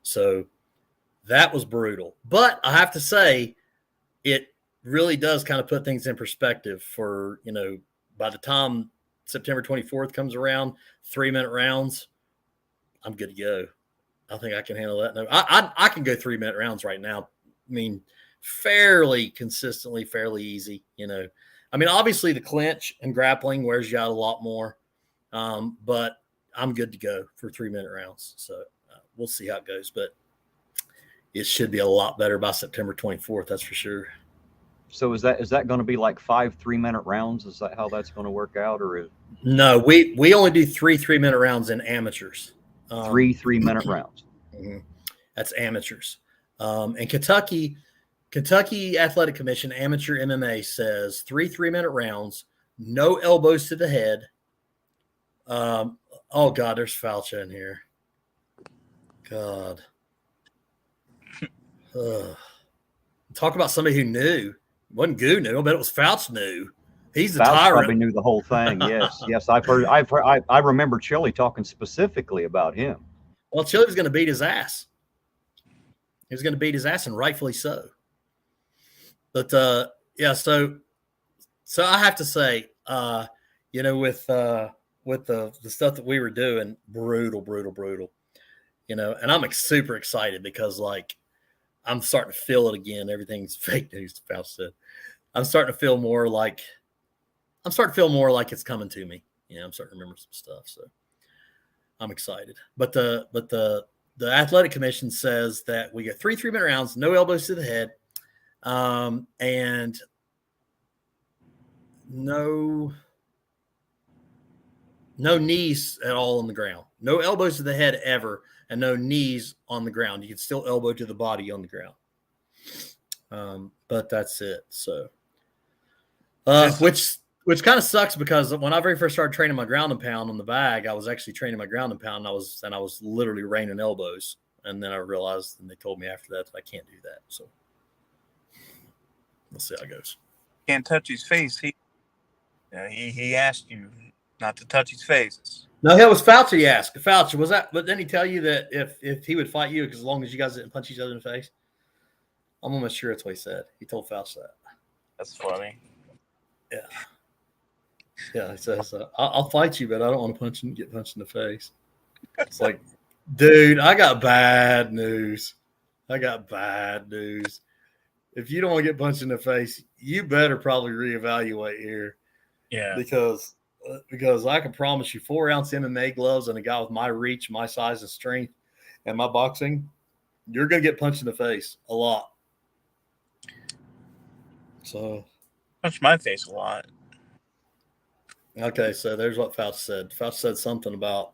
So that was brutal. But I have to say, it really does kind of put things in perspective for, by the time September 24th comes around, 3-minute rounds, I'm good to go. I think I can handle that. No, I can go 3-minute rounds right now. I mean, fairly consistently, fairly easy, I mean, obviously the clinch and grappling wears you out a lot more, but I'm good to go for 3-minute rounds. So we'll see how it goes, but it should be a lot better by September 24th. That's for sure. So is that going to be like 5 3-minute rounds? Is that how that's going to work out, or is No, we only do 3-3-minute rounds in amateurs. 3 3-minute rounds? That's amateurs. And Kentucky Athletic Commission amateur MMA says 3-3-minute rounds, no elbows to the head. Oh God, there's Fauci in here. God. Talk about somebody who knew. It wasn't Goo knew, I bet it was Fauci knew. He's the Fauci tyrant. Probably knew the whole thing. Yes, I've heard. I remember Chili talking specifically about him. Well, Chili was going to beat his ass. He was going to beat his ass, and rightfully so. But yeah, so I have to say, with the stuff that we were doing, brutal, and I'm like super excited because like I'm starting to feel it again. Everything's fake news, Faust said. I'm starting to feel more like it's coming to me. I'm starting to remember some stuff, so I'm excited. But the athletic commission says that we get 3-3-minute rounds, no elbows to the head, and no knees at all on the ground, no elbows to the head ever, and no knees on the ground. You can still elbow to the body on the ground, but that's it. So, which kind of sucks because when I very first started training my ground and pound on the bag, I was actually training my ground and pound. And I was literally raining elbows, and then I realized, and they told me after that I can't do that. So we'll see how it goes. Can't touch his face. He asked you not to touch his face. No, that was Fauci. He asked. Fauci, was that? But didn't he tell you that if he would fight you, as long as you guys didn't punch each other in the face? I'm almost sure that's what he said. He told Fauci that. That's funny. Yeah. Yeah, he says, I'll fight you, but I don't want to get punched in the face. It's like, dude, I got bad news. If you don't want to get punched in the face, you better probably reevaluate here. Yeah. Because I can promise you 4-ounce MMA gloves and a guy with my reach, my size and strength, and my boxing, you're going to get punched in the face a lot. So. Punch my face a lot. Okay, so there's what Fauci said. Fauci said something about,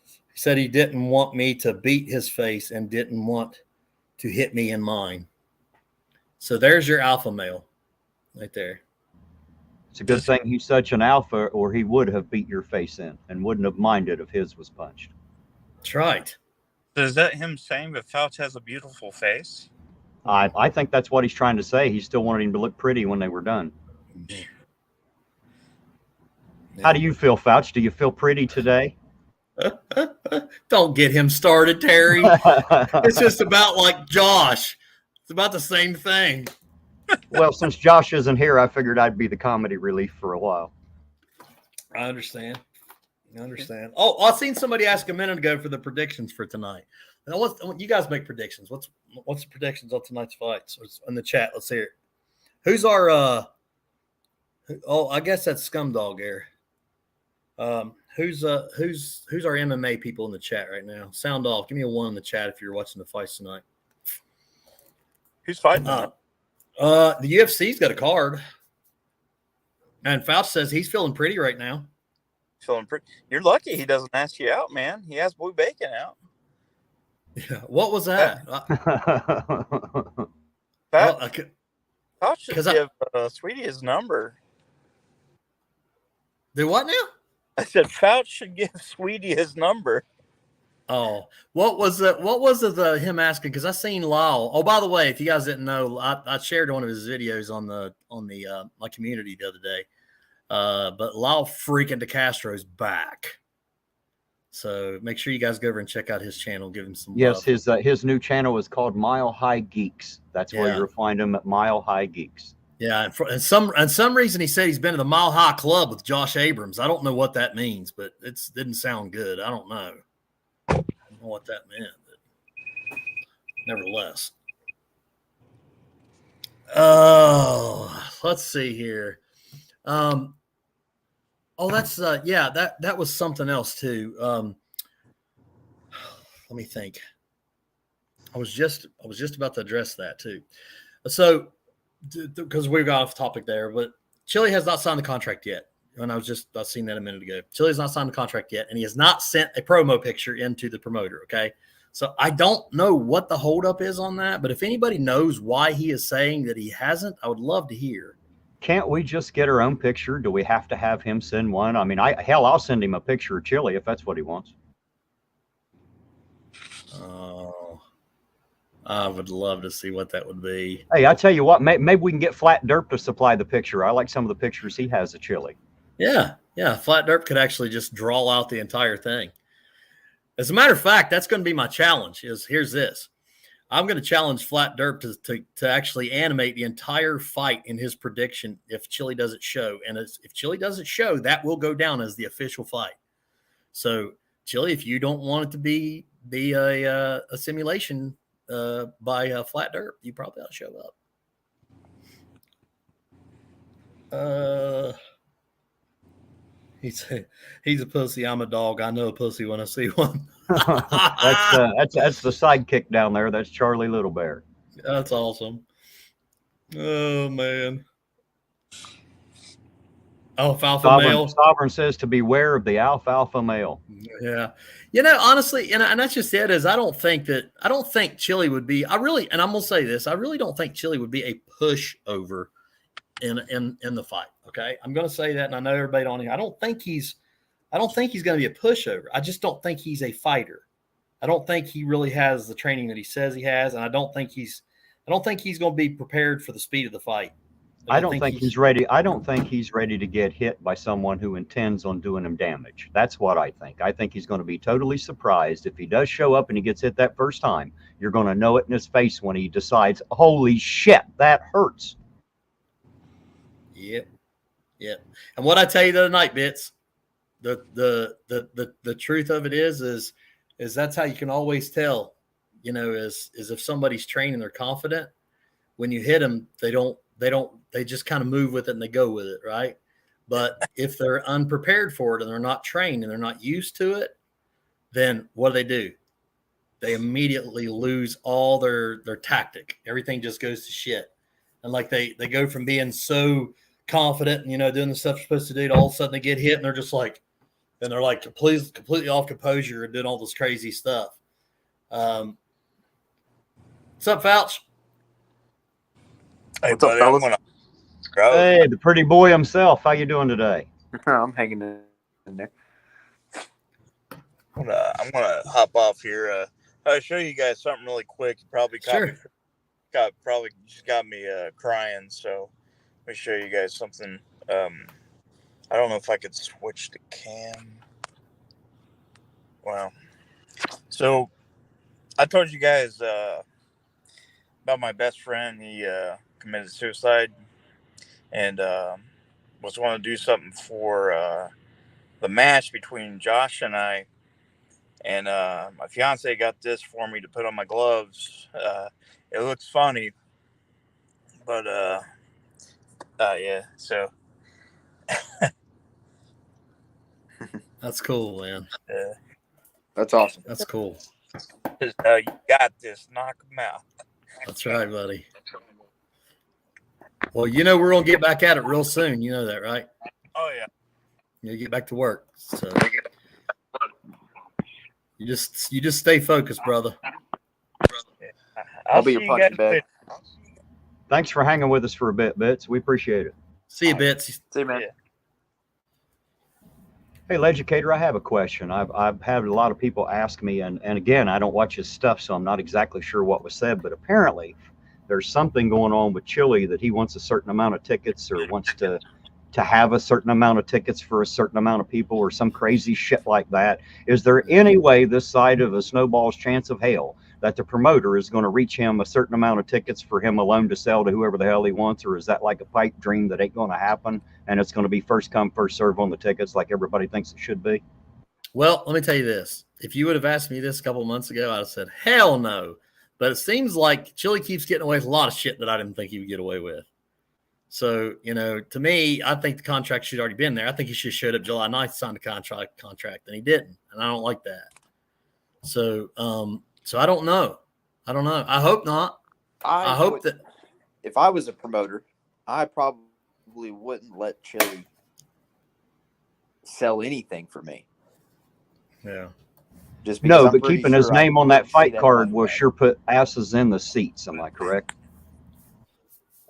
he said he didn't want me to beat his face and didn't want to hit me in mine. So there's your alpha male right there. It's a good thing he's such an alpha, or he would have beat your face in and wouldn't have minded if his was punched. That's right. So is that him saying that Fauci has a beautiful face? I think that's what he's trying to say. He still wanted him to look pretty when they were done. Yeah. How do you feel, Fauci? Do you feel pretty today? Don't get him started, Terry. It's just about like Josh. It's about the same thing. Well, since Josh isn't here, I figured I'd be the comedy relief for a while. I understand. Oh, I seen somebody ask a minute ago for the predictions for tonight. Now, you guys make predictions. What's the predictions on tonight's fights? It's in the chat. Let's hear it. Who's our? I guess that's Scumdog here. Who's our MMA people in the chat right now? Sound off. Give me a 1 in the chat if you're watching the fights tonight. Who's fighting? The UFC's got a card, and Fauci says he's feeling pretty right now. feeling pretty. You're lucky he doesn't ask you out, man. He has Blue Bacon out. Yeah. What was that? Fouch should give Sweetie his number. Do what now? I said Fouch should give Sweetie his number. Oh, what was it? What was it? Him asking? Because I seen Lyle. Oh, by the way, if you guys didn't know, I shared one of his videos on the my community the other day. But Lyle freaking DeCastro's back. So make sure you guys go over and check out his channel. Give him some love. His new channel is called Mile High Geeks. That's where you'll find him at Mile High Geeks. Yeah, and some reason he said he's been to the Mile High Club with Josh Abrams. I don't know what that means, but it didn't sound good. I don't know. I don't know what that meant, but nevertheless. Oh, let's see here. That's that was something else too. Let me think. I was just about to address that too. So, because we got off topic there, but Chili has not signed the contract yet. And I seen that a minute ago. Chili has not signed the contract yet, and he has not sent a promo picture into the promoter. Okay, so I don't know what the holdup is on that, but if anybody knows why he is saying that he hasn't, I would love to hear. Can't we just get our own picture? Do we have to have him send one? I mean, I'll send him a picture of Chili if that's what he wants. Oh, I would love to see what that would be. Hey, I tell you what, maybe we can get Flat Derp to supply the picture. I like some of the pictures he has of Chili. Yeah. Flat Derp could actually just draw out the entire thing. As a matter of fact, that's going to be my challenge. Here's this. I'm going to challenge Flat Derp to actually animate the entire fight in his prediction if Chili doesn't show. And if Chili doesn't show, that will go down as the official fight. So, Chili, if you don't want it to be a simulation by Flat Derp, you probably ought to show up. He's a pussy. I'm a dog. I know a pussy when I see one. That's the sidekick down there. That's Charlie Little Bear. That's awesome. Oh man. Alfalfa male. Sovereign says to beware of the alfalfa male. Yeah. Honestly, and that's just it. Is I don't think Chili would be. And I'm gonna say this. I really don't think Chili would be a pushover in the fight. Okay, I'm gonna say that, and I know everybody on here. I don't think he's gonna be a pushover. I just don't think he's a fighter. I don't think he really has the training that he says he has, and I don't think he's gonna be prepared for the speed of the fight. I don't think he's ready. I don't think he's ready to get hit by someone who intends on doing him damage. That's what I think. I think he's going to be totally surprised if he does show up and he gets hit that first time. You're going to know it in his face when he decides, "Holy shit, that hurts." Yep. And what I tell you the other night, Bits, the truth of it is that's how you can always tell, is if somebody's trained and they're confident. When you hit them, they just kind of move with it and they go with it, right? But if they're unprepared for it and they're not trained and they're not used to it, then what do? They immediately lose all their tactic. Everything just goes to shit. And like they go from being so confident and doing the stuff you're supposed to do to all of a sudden they get hit and they're just like, and they're like completely off composure and doing all this crazy stuff. What's up, Fouch? Hey, What's up, buddy, fellas? Hey, the pretty boy himself. How you doing today? I'm hanging in there. I'm gonna hop off here. I'll show you guys something really quick. You probably probably just got me crying. So let me show you guys something. I don't know if I could switch to cam. Wow. So I told you guys about my best friend. He committed suicide and was going to do something for the match between Josh and I. And my fiance got this for me to put on my gloves. It looks funny, but yeah. So That's cool, man. That's awesome. That's cool. You got this. Knock him out. That's right, buddy. Well, we're gonna get back at it real soon. You know that, right? Oh yeah. You get back to work. So you just stay focused, brother. I'll be your see you punching guys bag. later. Thanks for hanging with us for a bit, Bits. We appreciate it. See you, Bits. See you, man. Yeah. Hey, Leducator, I have a question. I've had a lot of people ask me, and again, I don't watch his stuff, so I'm not exactly sure what was said, but apparently there's something going on with Chili that he wants a certain amount of tickets or wants to have a certain amount of tickets for a certain amount of people or some crazy shit like that. Is there any way this side of a snowball's chance of hell that the promoter is going to reach him a certain amount of tickets for him alone to sell to whoever the hell he wants? Or is that like a pipe dream that ain't going to happen and it's going to be first come, first serve on the tickets like everybody thinks it should be? Well, let me tell you this. If you would have asked me this a couple of months ago, I'd have said, hell no. But it seems like Chili keeps getting away with a lot of shit that I didn't think he would get away with. So, to me, I think the contract should have already been there. I think he should have showed up July 9th, signed a contract, and he didn't. And I don't like that. So, I don't know. I hope not. I hope that if I was a promoter, I probably wouldn't let Chili sell anything for me. Yeah. Just because No, I'm but pretty keeping his sure I name on that wouldn't see fight that card money will back. sure put asses in the seats. Am I correct?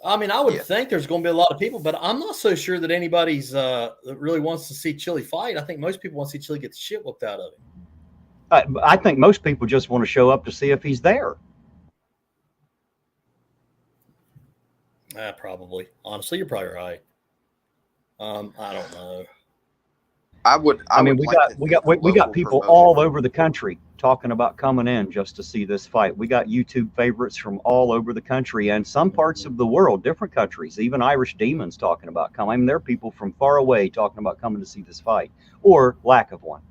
I mean, I would Yeah. think there's going to be a lot of people, but I'm not so sure that anybody's that really wants to see Chili fight. I think most people want to see Chili get the shit whooped out of him. I think most people just want to show up to see if he's there. Probably. Honestly, you're probably right. I don't know. I mean, we got people all over the country talking about coming in just to see this fight. We got YouTube favorites from all over the country and some parts of the world, different countries, even Irish Demons talking about coming. I mean, there are people from far away talking about coming to see this fight or lack of one.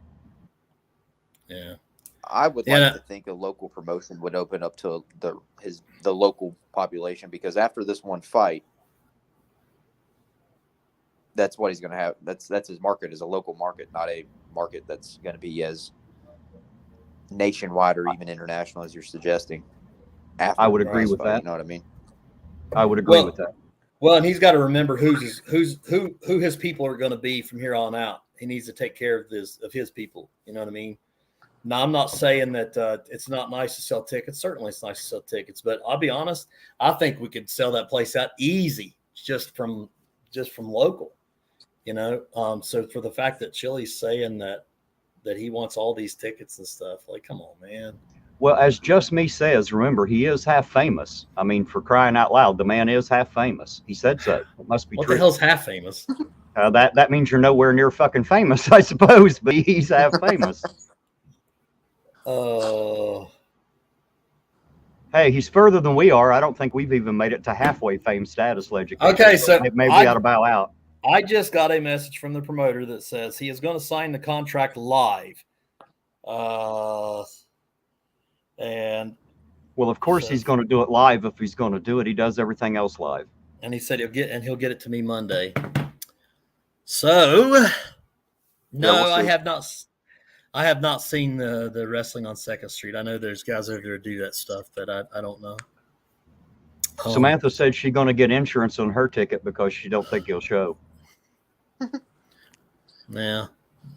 Yeah. I would like to think a local promotion would open up to the local population, because after this one fight, that's what he's going to have. That's his market, is a local market, not a market that's going to be as nationwide or even international as you're suggesting. I would agree with that. You know what I mean? I would agree with that. Well, and he's got to remember who his people are going to be from here on out. He needs to take care of his people. You know what I mean? Now, I'm not saying that it's not nice to sell tickets. Certainly, it's nice to sell tickets. But I'll be honest, I think we could sell that place out easy just from local. So for the fact that Chili's saying that he wants all these tickets and stuff, like, come on, man. Well, as Just Me says, remember, he is half famous. I mean, for crying out loud, the man is half famous. He said so. It must be what true. What the hell's half famous? That means you're nowhere near fucking famous, I suppose, but he's half famous. Hey, he's further than we are. I don't think we've even made it to halfway fame status, Legic. Okay, so maybe we ought to bow out. I just got a message from the promoter that says he is going to sign the contract live. And well, of course he's going to do it live. If he's going to do it, he does everything else live. And he said he'll get it to me Monday. So no, yeah, we'll I have not seen the wrestling on 2nd Street. I know there's guys over there who do that stuff, but I don't know. Samantha said she's going to get insurance on her ticket because she don't think he'll show. Yeah.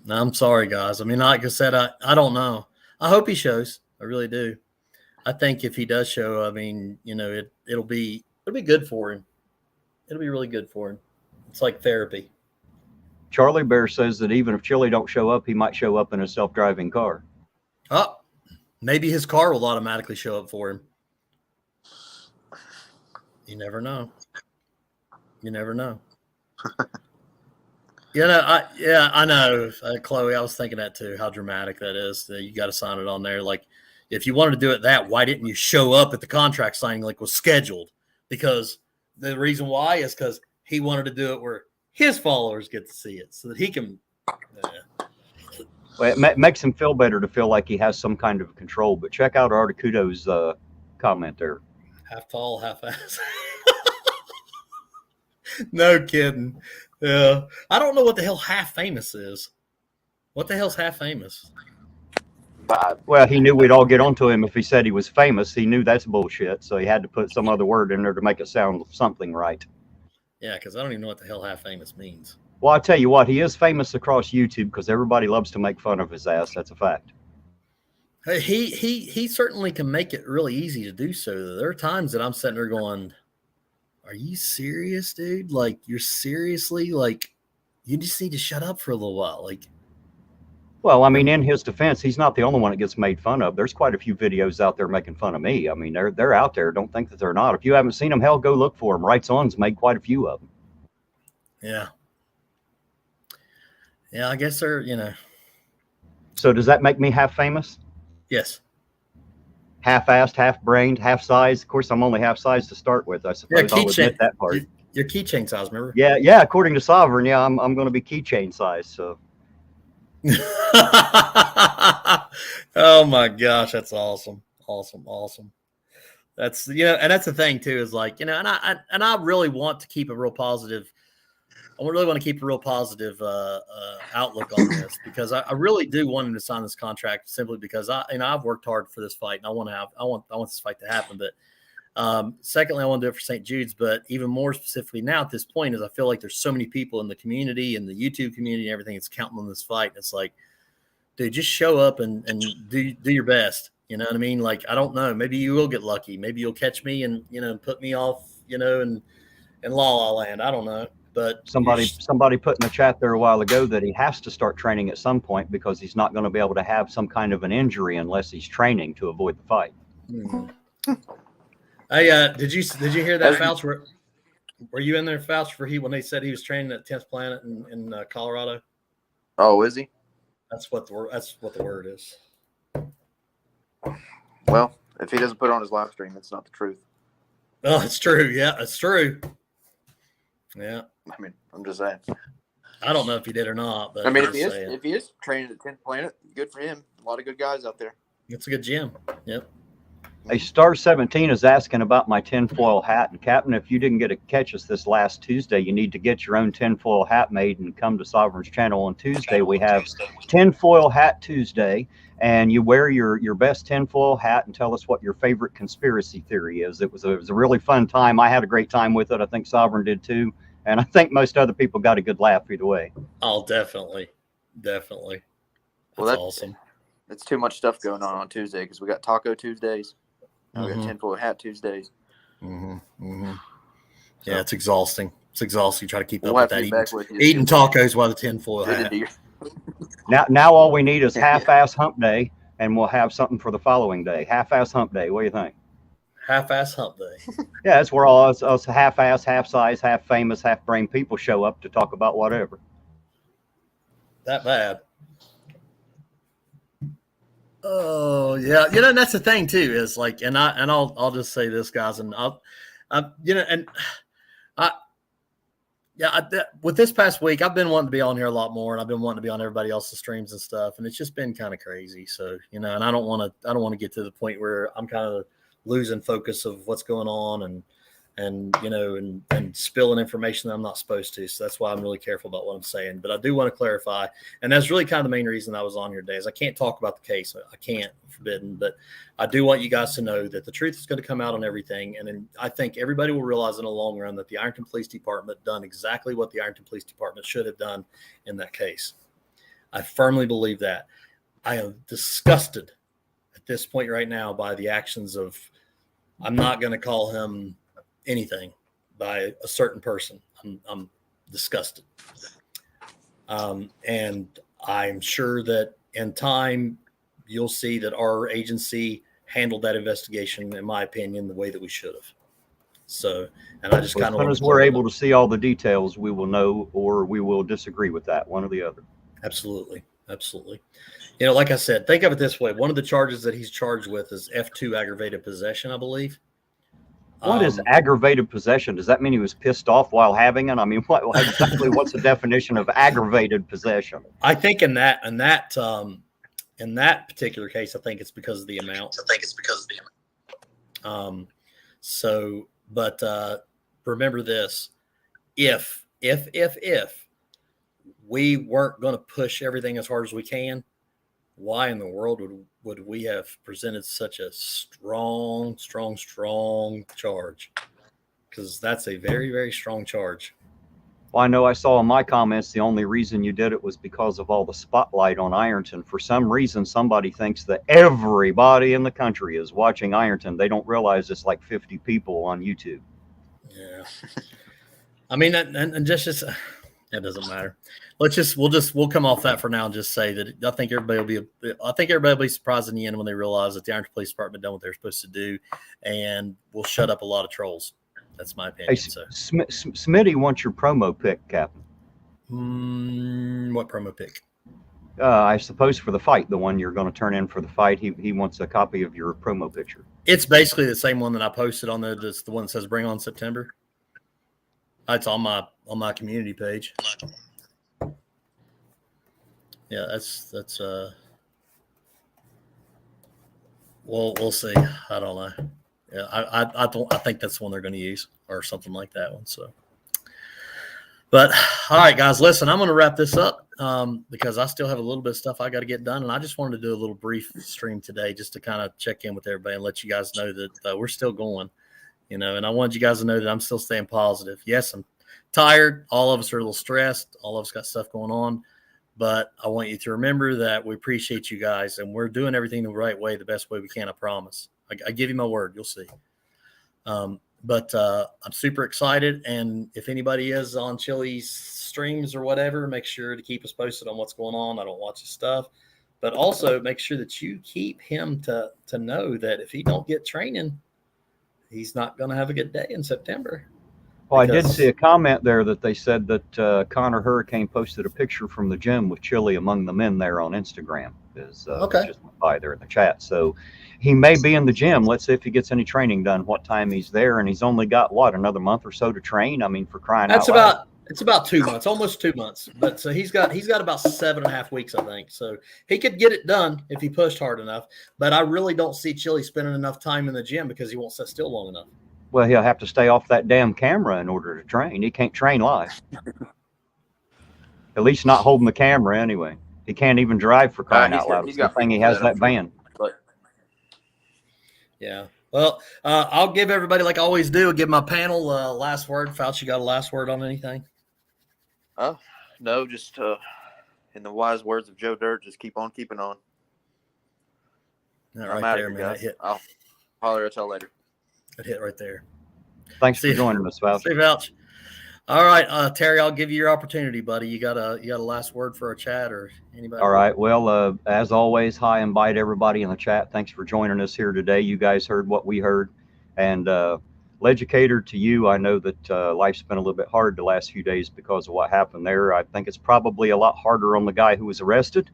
No, I'm sorry, guys. I mean, like I said, I don't know. I hope he shows. I really do. I think if he does show, I mean, it'll be good for him. It'll be really good for him. It's like therapy. Charlie Bear says that even if Chili don't show up, he might show up in a self-driving car. Oh, maybe his car will automatically show up for him. You never know. I know, Chloe. I was thinking that too. How dramatic that is. That you got to sign it on there. Like, if you wanted to do it why didn't you show up at the contract signing like was scheduled? Because the reason why is because he wanted to do it where his followers get to see it, so that he can. Well, it makes him feel better to feel like he has some kind of control. But check out Articudo's comment there. Half tall, half ass. No kidding. Yeah. I don't know what the hell half famous is. What the hell's half famous? Well, he knew we'd all get onto him if he said he was famous. He knew that's bullshit, so he had to put some other word in there to make it sound something right. Yeah, because I don't even know what the hell half famous means. Well, I tell you what, he is famous across YouTube because everybody loves to make fun of his ass. That's a fact. Hey, he certainly can make it really easy to do so. There are times that I'm sitting there going, "Are you serious, dude? Like, you're seriously like, you just need to shut up for a little while." Like, Well, I mean, in his defense, he's not the only one that gets made fun of. There's quite a few videos out there making fun of me. I mean, they're out there. Don't think that they're not. If you haven't seen them, hell, go look for them. Rights On's made quite a few of them. yeah, yeah. I guess they're, So does that make me half famous? yes. Half-assed, half-brained, half-sized. Of course, I'm only half-sized to start with. I suppose I'll admit that part. Your keychain size, remember? Yeah. According to Sovereign, yeah, I'm going to be keychain size. So. Oh my gosh, that's awesome. That's and that's the thing too, is like, and I really want to keep a real positive. I really want to keep a real positive outlook on this, because I really do want him to sign this contract, simply because I've worked hard for this fight, and I want this fight to happen. But secondly, I want to do it for St. Jude's, but even more specifically now at this point is I feel like there's so many people in the community and the YouTube community and everything that's counting on this fight. And it's like, dude, just show up and do your best. You know what I mean? Like, I don't know, maybe you will get lucky. Maybe you'll catch me and, put me off, in La La Land. I don't know. But somebody put in the chat there a while ago that he has to start training at some point, because he's not going to be able to have some kind of an injury unless he's training to avoid the fight. Hey, did you hear that, Fauci? Were you in there, Fauci, when they said he was training at 10th Planet in Colorado? Oh, is he? That's what the word is. Well, if he doesn't put it on his live stream, it's not the truth. Oh, it's true. Yeah, it's true. Yeah. I mean, I'm just saying. I don't know if he did or not, but I mean, if he is training at 10th Planet, good for him. A lot of good guys out there. It's a good gym. Yep. Hey, Star 17 is asking about my tinfoil hat. And Captain, if you didn't get to catch us this last Tuesday, you need to get your own tinfoil hat made and come to Sovereign's channel on Tuesday. We have Tinfoil Hat Tuesday, and you wear your best tinfoil hat and tell us what your favorite conspiracy theory is. It was a really fun time. I had a great time with it. I think Sovereign did too. And I think most other people got a good laugh either way. Oh, definitely. That's awesome. It's too much stuff going on Tuesday, because we got Taco Tuesdays. We got Tinfoil Hat Tuesdays. Yeah, it's exhausting. Try to keep up We'll with that. Eating tacos while the tinfoil hat. Now all we need is half-ass hump day, and we'll have something for the following day. Half-ass hump day. What do you think? Half-ass hump day. Yeah, that's where all us half-ass, half-size, half-famous, half-brain people show up to talk about whatever. That bad. Oh yeah, and that's the thing too, is like, I'll just say this, guys, and with this past week, I've been wanting to be on here a lot more, and I've been wanting to be on everybody else's streams and stuff, and it's just been kind of crazy. So, and I don't want to get to the point where I'm kind of losing focus of what's going on and spilling information that I'm not supposed to. So that's why I'm really careful about what I'm saying. But I do want to clarify, and that's really kind of the main reason I was on here today, is I can't talk about the case. I can't, forbidden, but I do want you guys to know that the truth is going to come out on everything. And then I think everybody will realize in the long run that the Ironton Police Department done exactly what the Ironton Police Department should have done in that case. I firmly believe that. I am disgusted at this point right now by the actions of, I'm not going to call him anything, by a certain person. I'm disgusted. And I'm sure that in time, you'll see that our agency handled that investigation, in my opinion, the way that we should have. So, and I just kind of, as soon as we're able to see all the details, we will know, or we will disagree with that, one or the other. Absolutely. Like I said, think of it this way. One of the charges that he's charged with is F2 aggravated possession, I believe. What is aggravated possession? Does that mean he was pissed off while having it? I mean, what's the definition of aggravated possession? I think in that particular case, I think it's because of the amount. But remember this: if we weren't going to push everything as hard as we can, why in the world would we have presented such a strong charge? Because that's a very, very strong charge. Well, I know I saw in my comments the only reason you did it was because of all the spotlight on Ironton. For some reason, somebody thinks that everybody in the country is watching Ironton. They don't realize it's like 50 people on YouTube. Yeah. I mean, and just it doesn't matter. We'll come off that for now and just say that I think everybody will be surprised in the end when they realize that the Ironton Police Department done what they're supposed to do, and we'll shut up a lot of trolls. That's my opinion. Hey, So, Smitty wants your promo pic, Captain. What promo pic? I suppose for the fight, the one you're going to turn in for the fight, he wants a copy of your promo picture. It's basically the same one that I posted on there. That's the one that says "Bring on September." It's on my community page. Yeah, that's we'll see. I don't know. Yeah, I think that's the one they're going to use or something like that one. So, but all right, guys, listen, I'm going to wrap this up because I still have a little bit of stuff I got to get done, and I just wanted to do a little brief stream today just to kind of check in with everybody and let you guys know that we're still going, and I wanted you guys to know that I'm still staying positive. Yes, I'm tired. All of us are a little stressed. All of us got stuff going on. But I want you to remember that we appreciate you guys, and we're doing everything the right way, the best way we can, I promise. I give you my word. You'll see. But I'm super excited, and if anybody is on Chili's streams or whatever, make sure to keep us posted on what's going on. I don't watch his stuff. But also make sure that you keep him to know that if he don't get training, he's not going to have a good day in September. Well, I did see a comment there that they said that Connor Hurricane posted a picture from the gym with Chili among the men there on Instagram. Okay. Just went by there in the chat. So he may be in the gym. Let's see if he gets any training done, what time he's there. And he's only got, another month or so to train? I mean, for crying out loud. It's about 2 months, almost 2 months. But so he's got about 7.5 weeks, I think. So he could get it done if he pushed hard enough. But I really don't see Chili spending enough time in the gym because he won't sit still long enough. Well, he'll have to stay off that damn camera in order to train. He can't train live. At least not holding the camera anyway. He can't even drive for crying out loud. It's the thing he has that van. Yeah. Well, I'll give everybody, like I always do, give my panel last word. Fauci, got a last word on anything? No, just in the wise words of Joe Dirt, just keep on keeping on. All right, there, man. Guys. I'll holler at y'all later. It hit right there. Thanks for joining us, Fauci. Steve Ouch. All right, Terry, I'll give you your opportunity, buddy. You got a last word for a chat or anybody? All right. Well, as always, hi and bye to everybody in the chat. Thanks for joining us here today. You guys heard what we heard. And Legicator, to you, I know that life's been a little bit hard the last few days because of what happened there. I think it's probably a lot harder on the guy who was arrested.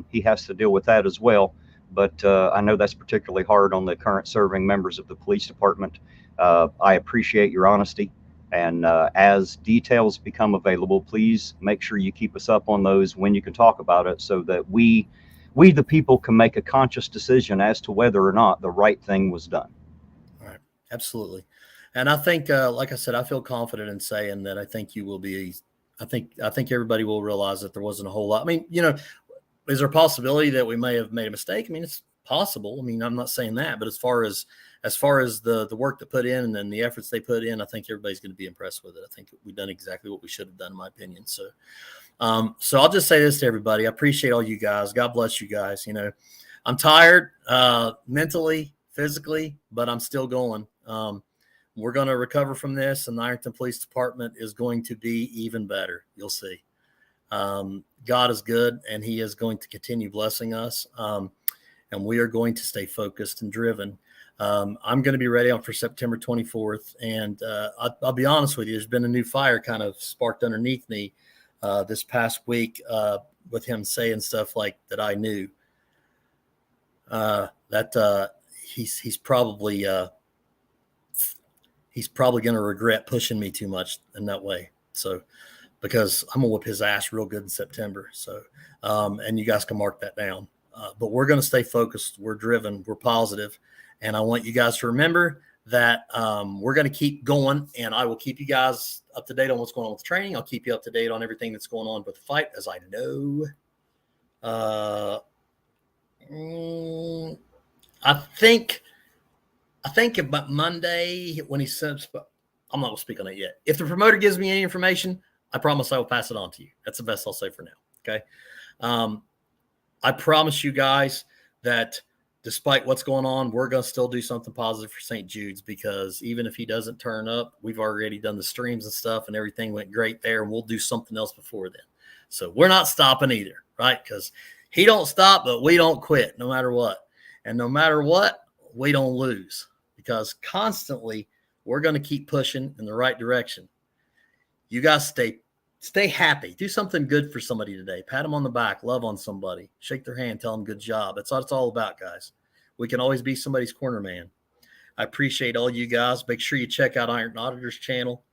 He has to deal with that as well. But I know that's particularly hard on the current serving members of the police department. I appreciate your honesty. And as details become available, please make sure you keep us up on those when you can talk about it so that we the people can make a conscious decision as to whether or not the right thing was done. All right. Absolutely. And I think, like I said, I feel confident in saying that I think you will be, I think everybody will realize that there wasn't a whole lot. I mean, is there a possibility that we may have made a mistake? I mean, it's possible. I mean, I'm not saying that, but as far as the work that put in and the efforts they put in, I think everybody's going to be impressed with it. I think we've done exactly what we should have done, in my opinion. So, so I'll just say this to everybody. I appreciate all you guys. God bless you guys. I'm tired, mentally, physically, but I'm still going. We're going to recover from this, and the Ironton Police Department is going to be even better. You'll see. God is good, and he is going to continue blessing us. And we are going to stay focused and driven. I'm going to be ready for September 24th. And I'll be honest with you, there's been a new fire kind of sparked underneath me this past week with him saying stuff like that I knew. That he's probably going to regret pushing me too much in that way. So, because I'm going to whip his ass real good in September. So, and you guys can mark that down. But we're going to stay focused. We're driven. We're positive. And I want you guys to remember that we're going to keep going. And I will keep you guys up to date on what's going on with training. I'll keep you up to date on everything that's going on with the fight, as I know. I think about Monday when he sends, I'm not going to speak on it yet. If the promoter gives me any information, I promise I will pass it on to you. That's the best I'll say for now. Okay. I promise you guys that despite what's going on, we're going to still do something positive for St. Jude's, because even if he doesn't turn up, we've already done the streams and stuff and everything went great there, and we'll do something else before then. So we're not stopping either, right? Because he don't stop, but we don't quit no matter what. And no matter what, we don't lose, because constantly we're going to keep pushing in the right direction. You guys stay happy. Do something good for somebody today. Pat them on the back. Love on somebody. Shake their hand. Tell them good job. That's what it's all about, guys. We can always be somebody's corner man. I appreciate all you guys. Make sure you check out Iron Auditor's channel,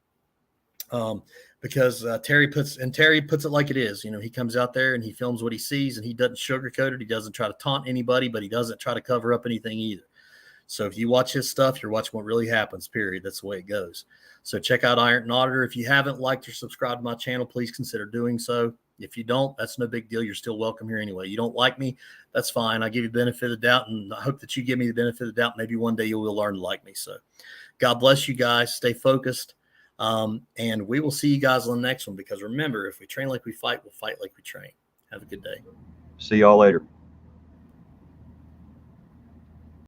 because Terry puts it like it is. You know, he comes out there and he films what he sees, and he doesn't sugarcoat it. He doesn't try to taunt anybody, but he doesn't try to cover up anything either. So if you watch his stuff, you're watching what really happens, period. That's the way it goes. So check out Iron Auditor. If you haven't liked or subscribed to my channel, please consider doing so. If you don't, that's no big deal. You're still welcome here anyway. You don't like me, that's fine. I give you the benefit of the doubt, and I hope that you give me the benefit of the doubt. Maybe one day you will learn to like me. So God bless you guys. Stay focused. And we will see you guys on the next one, because remember, if we train like we fight, we'll fight like we train. Have a good day. See y'all later.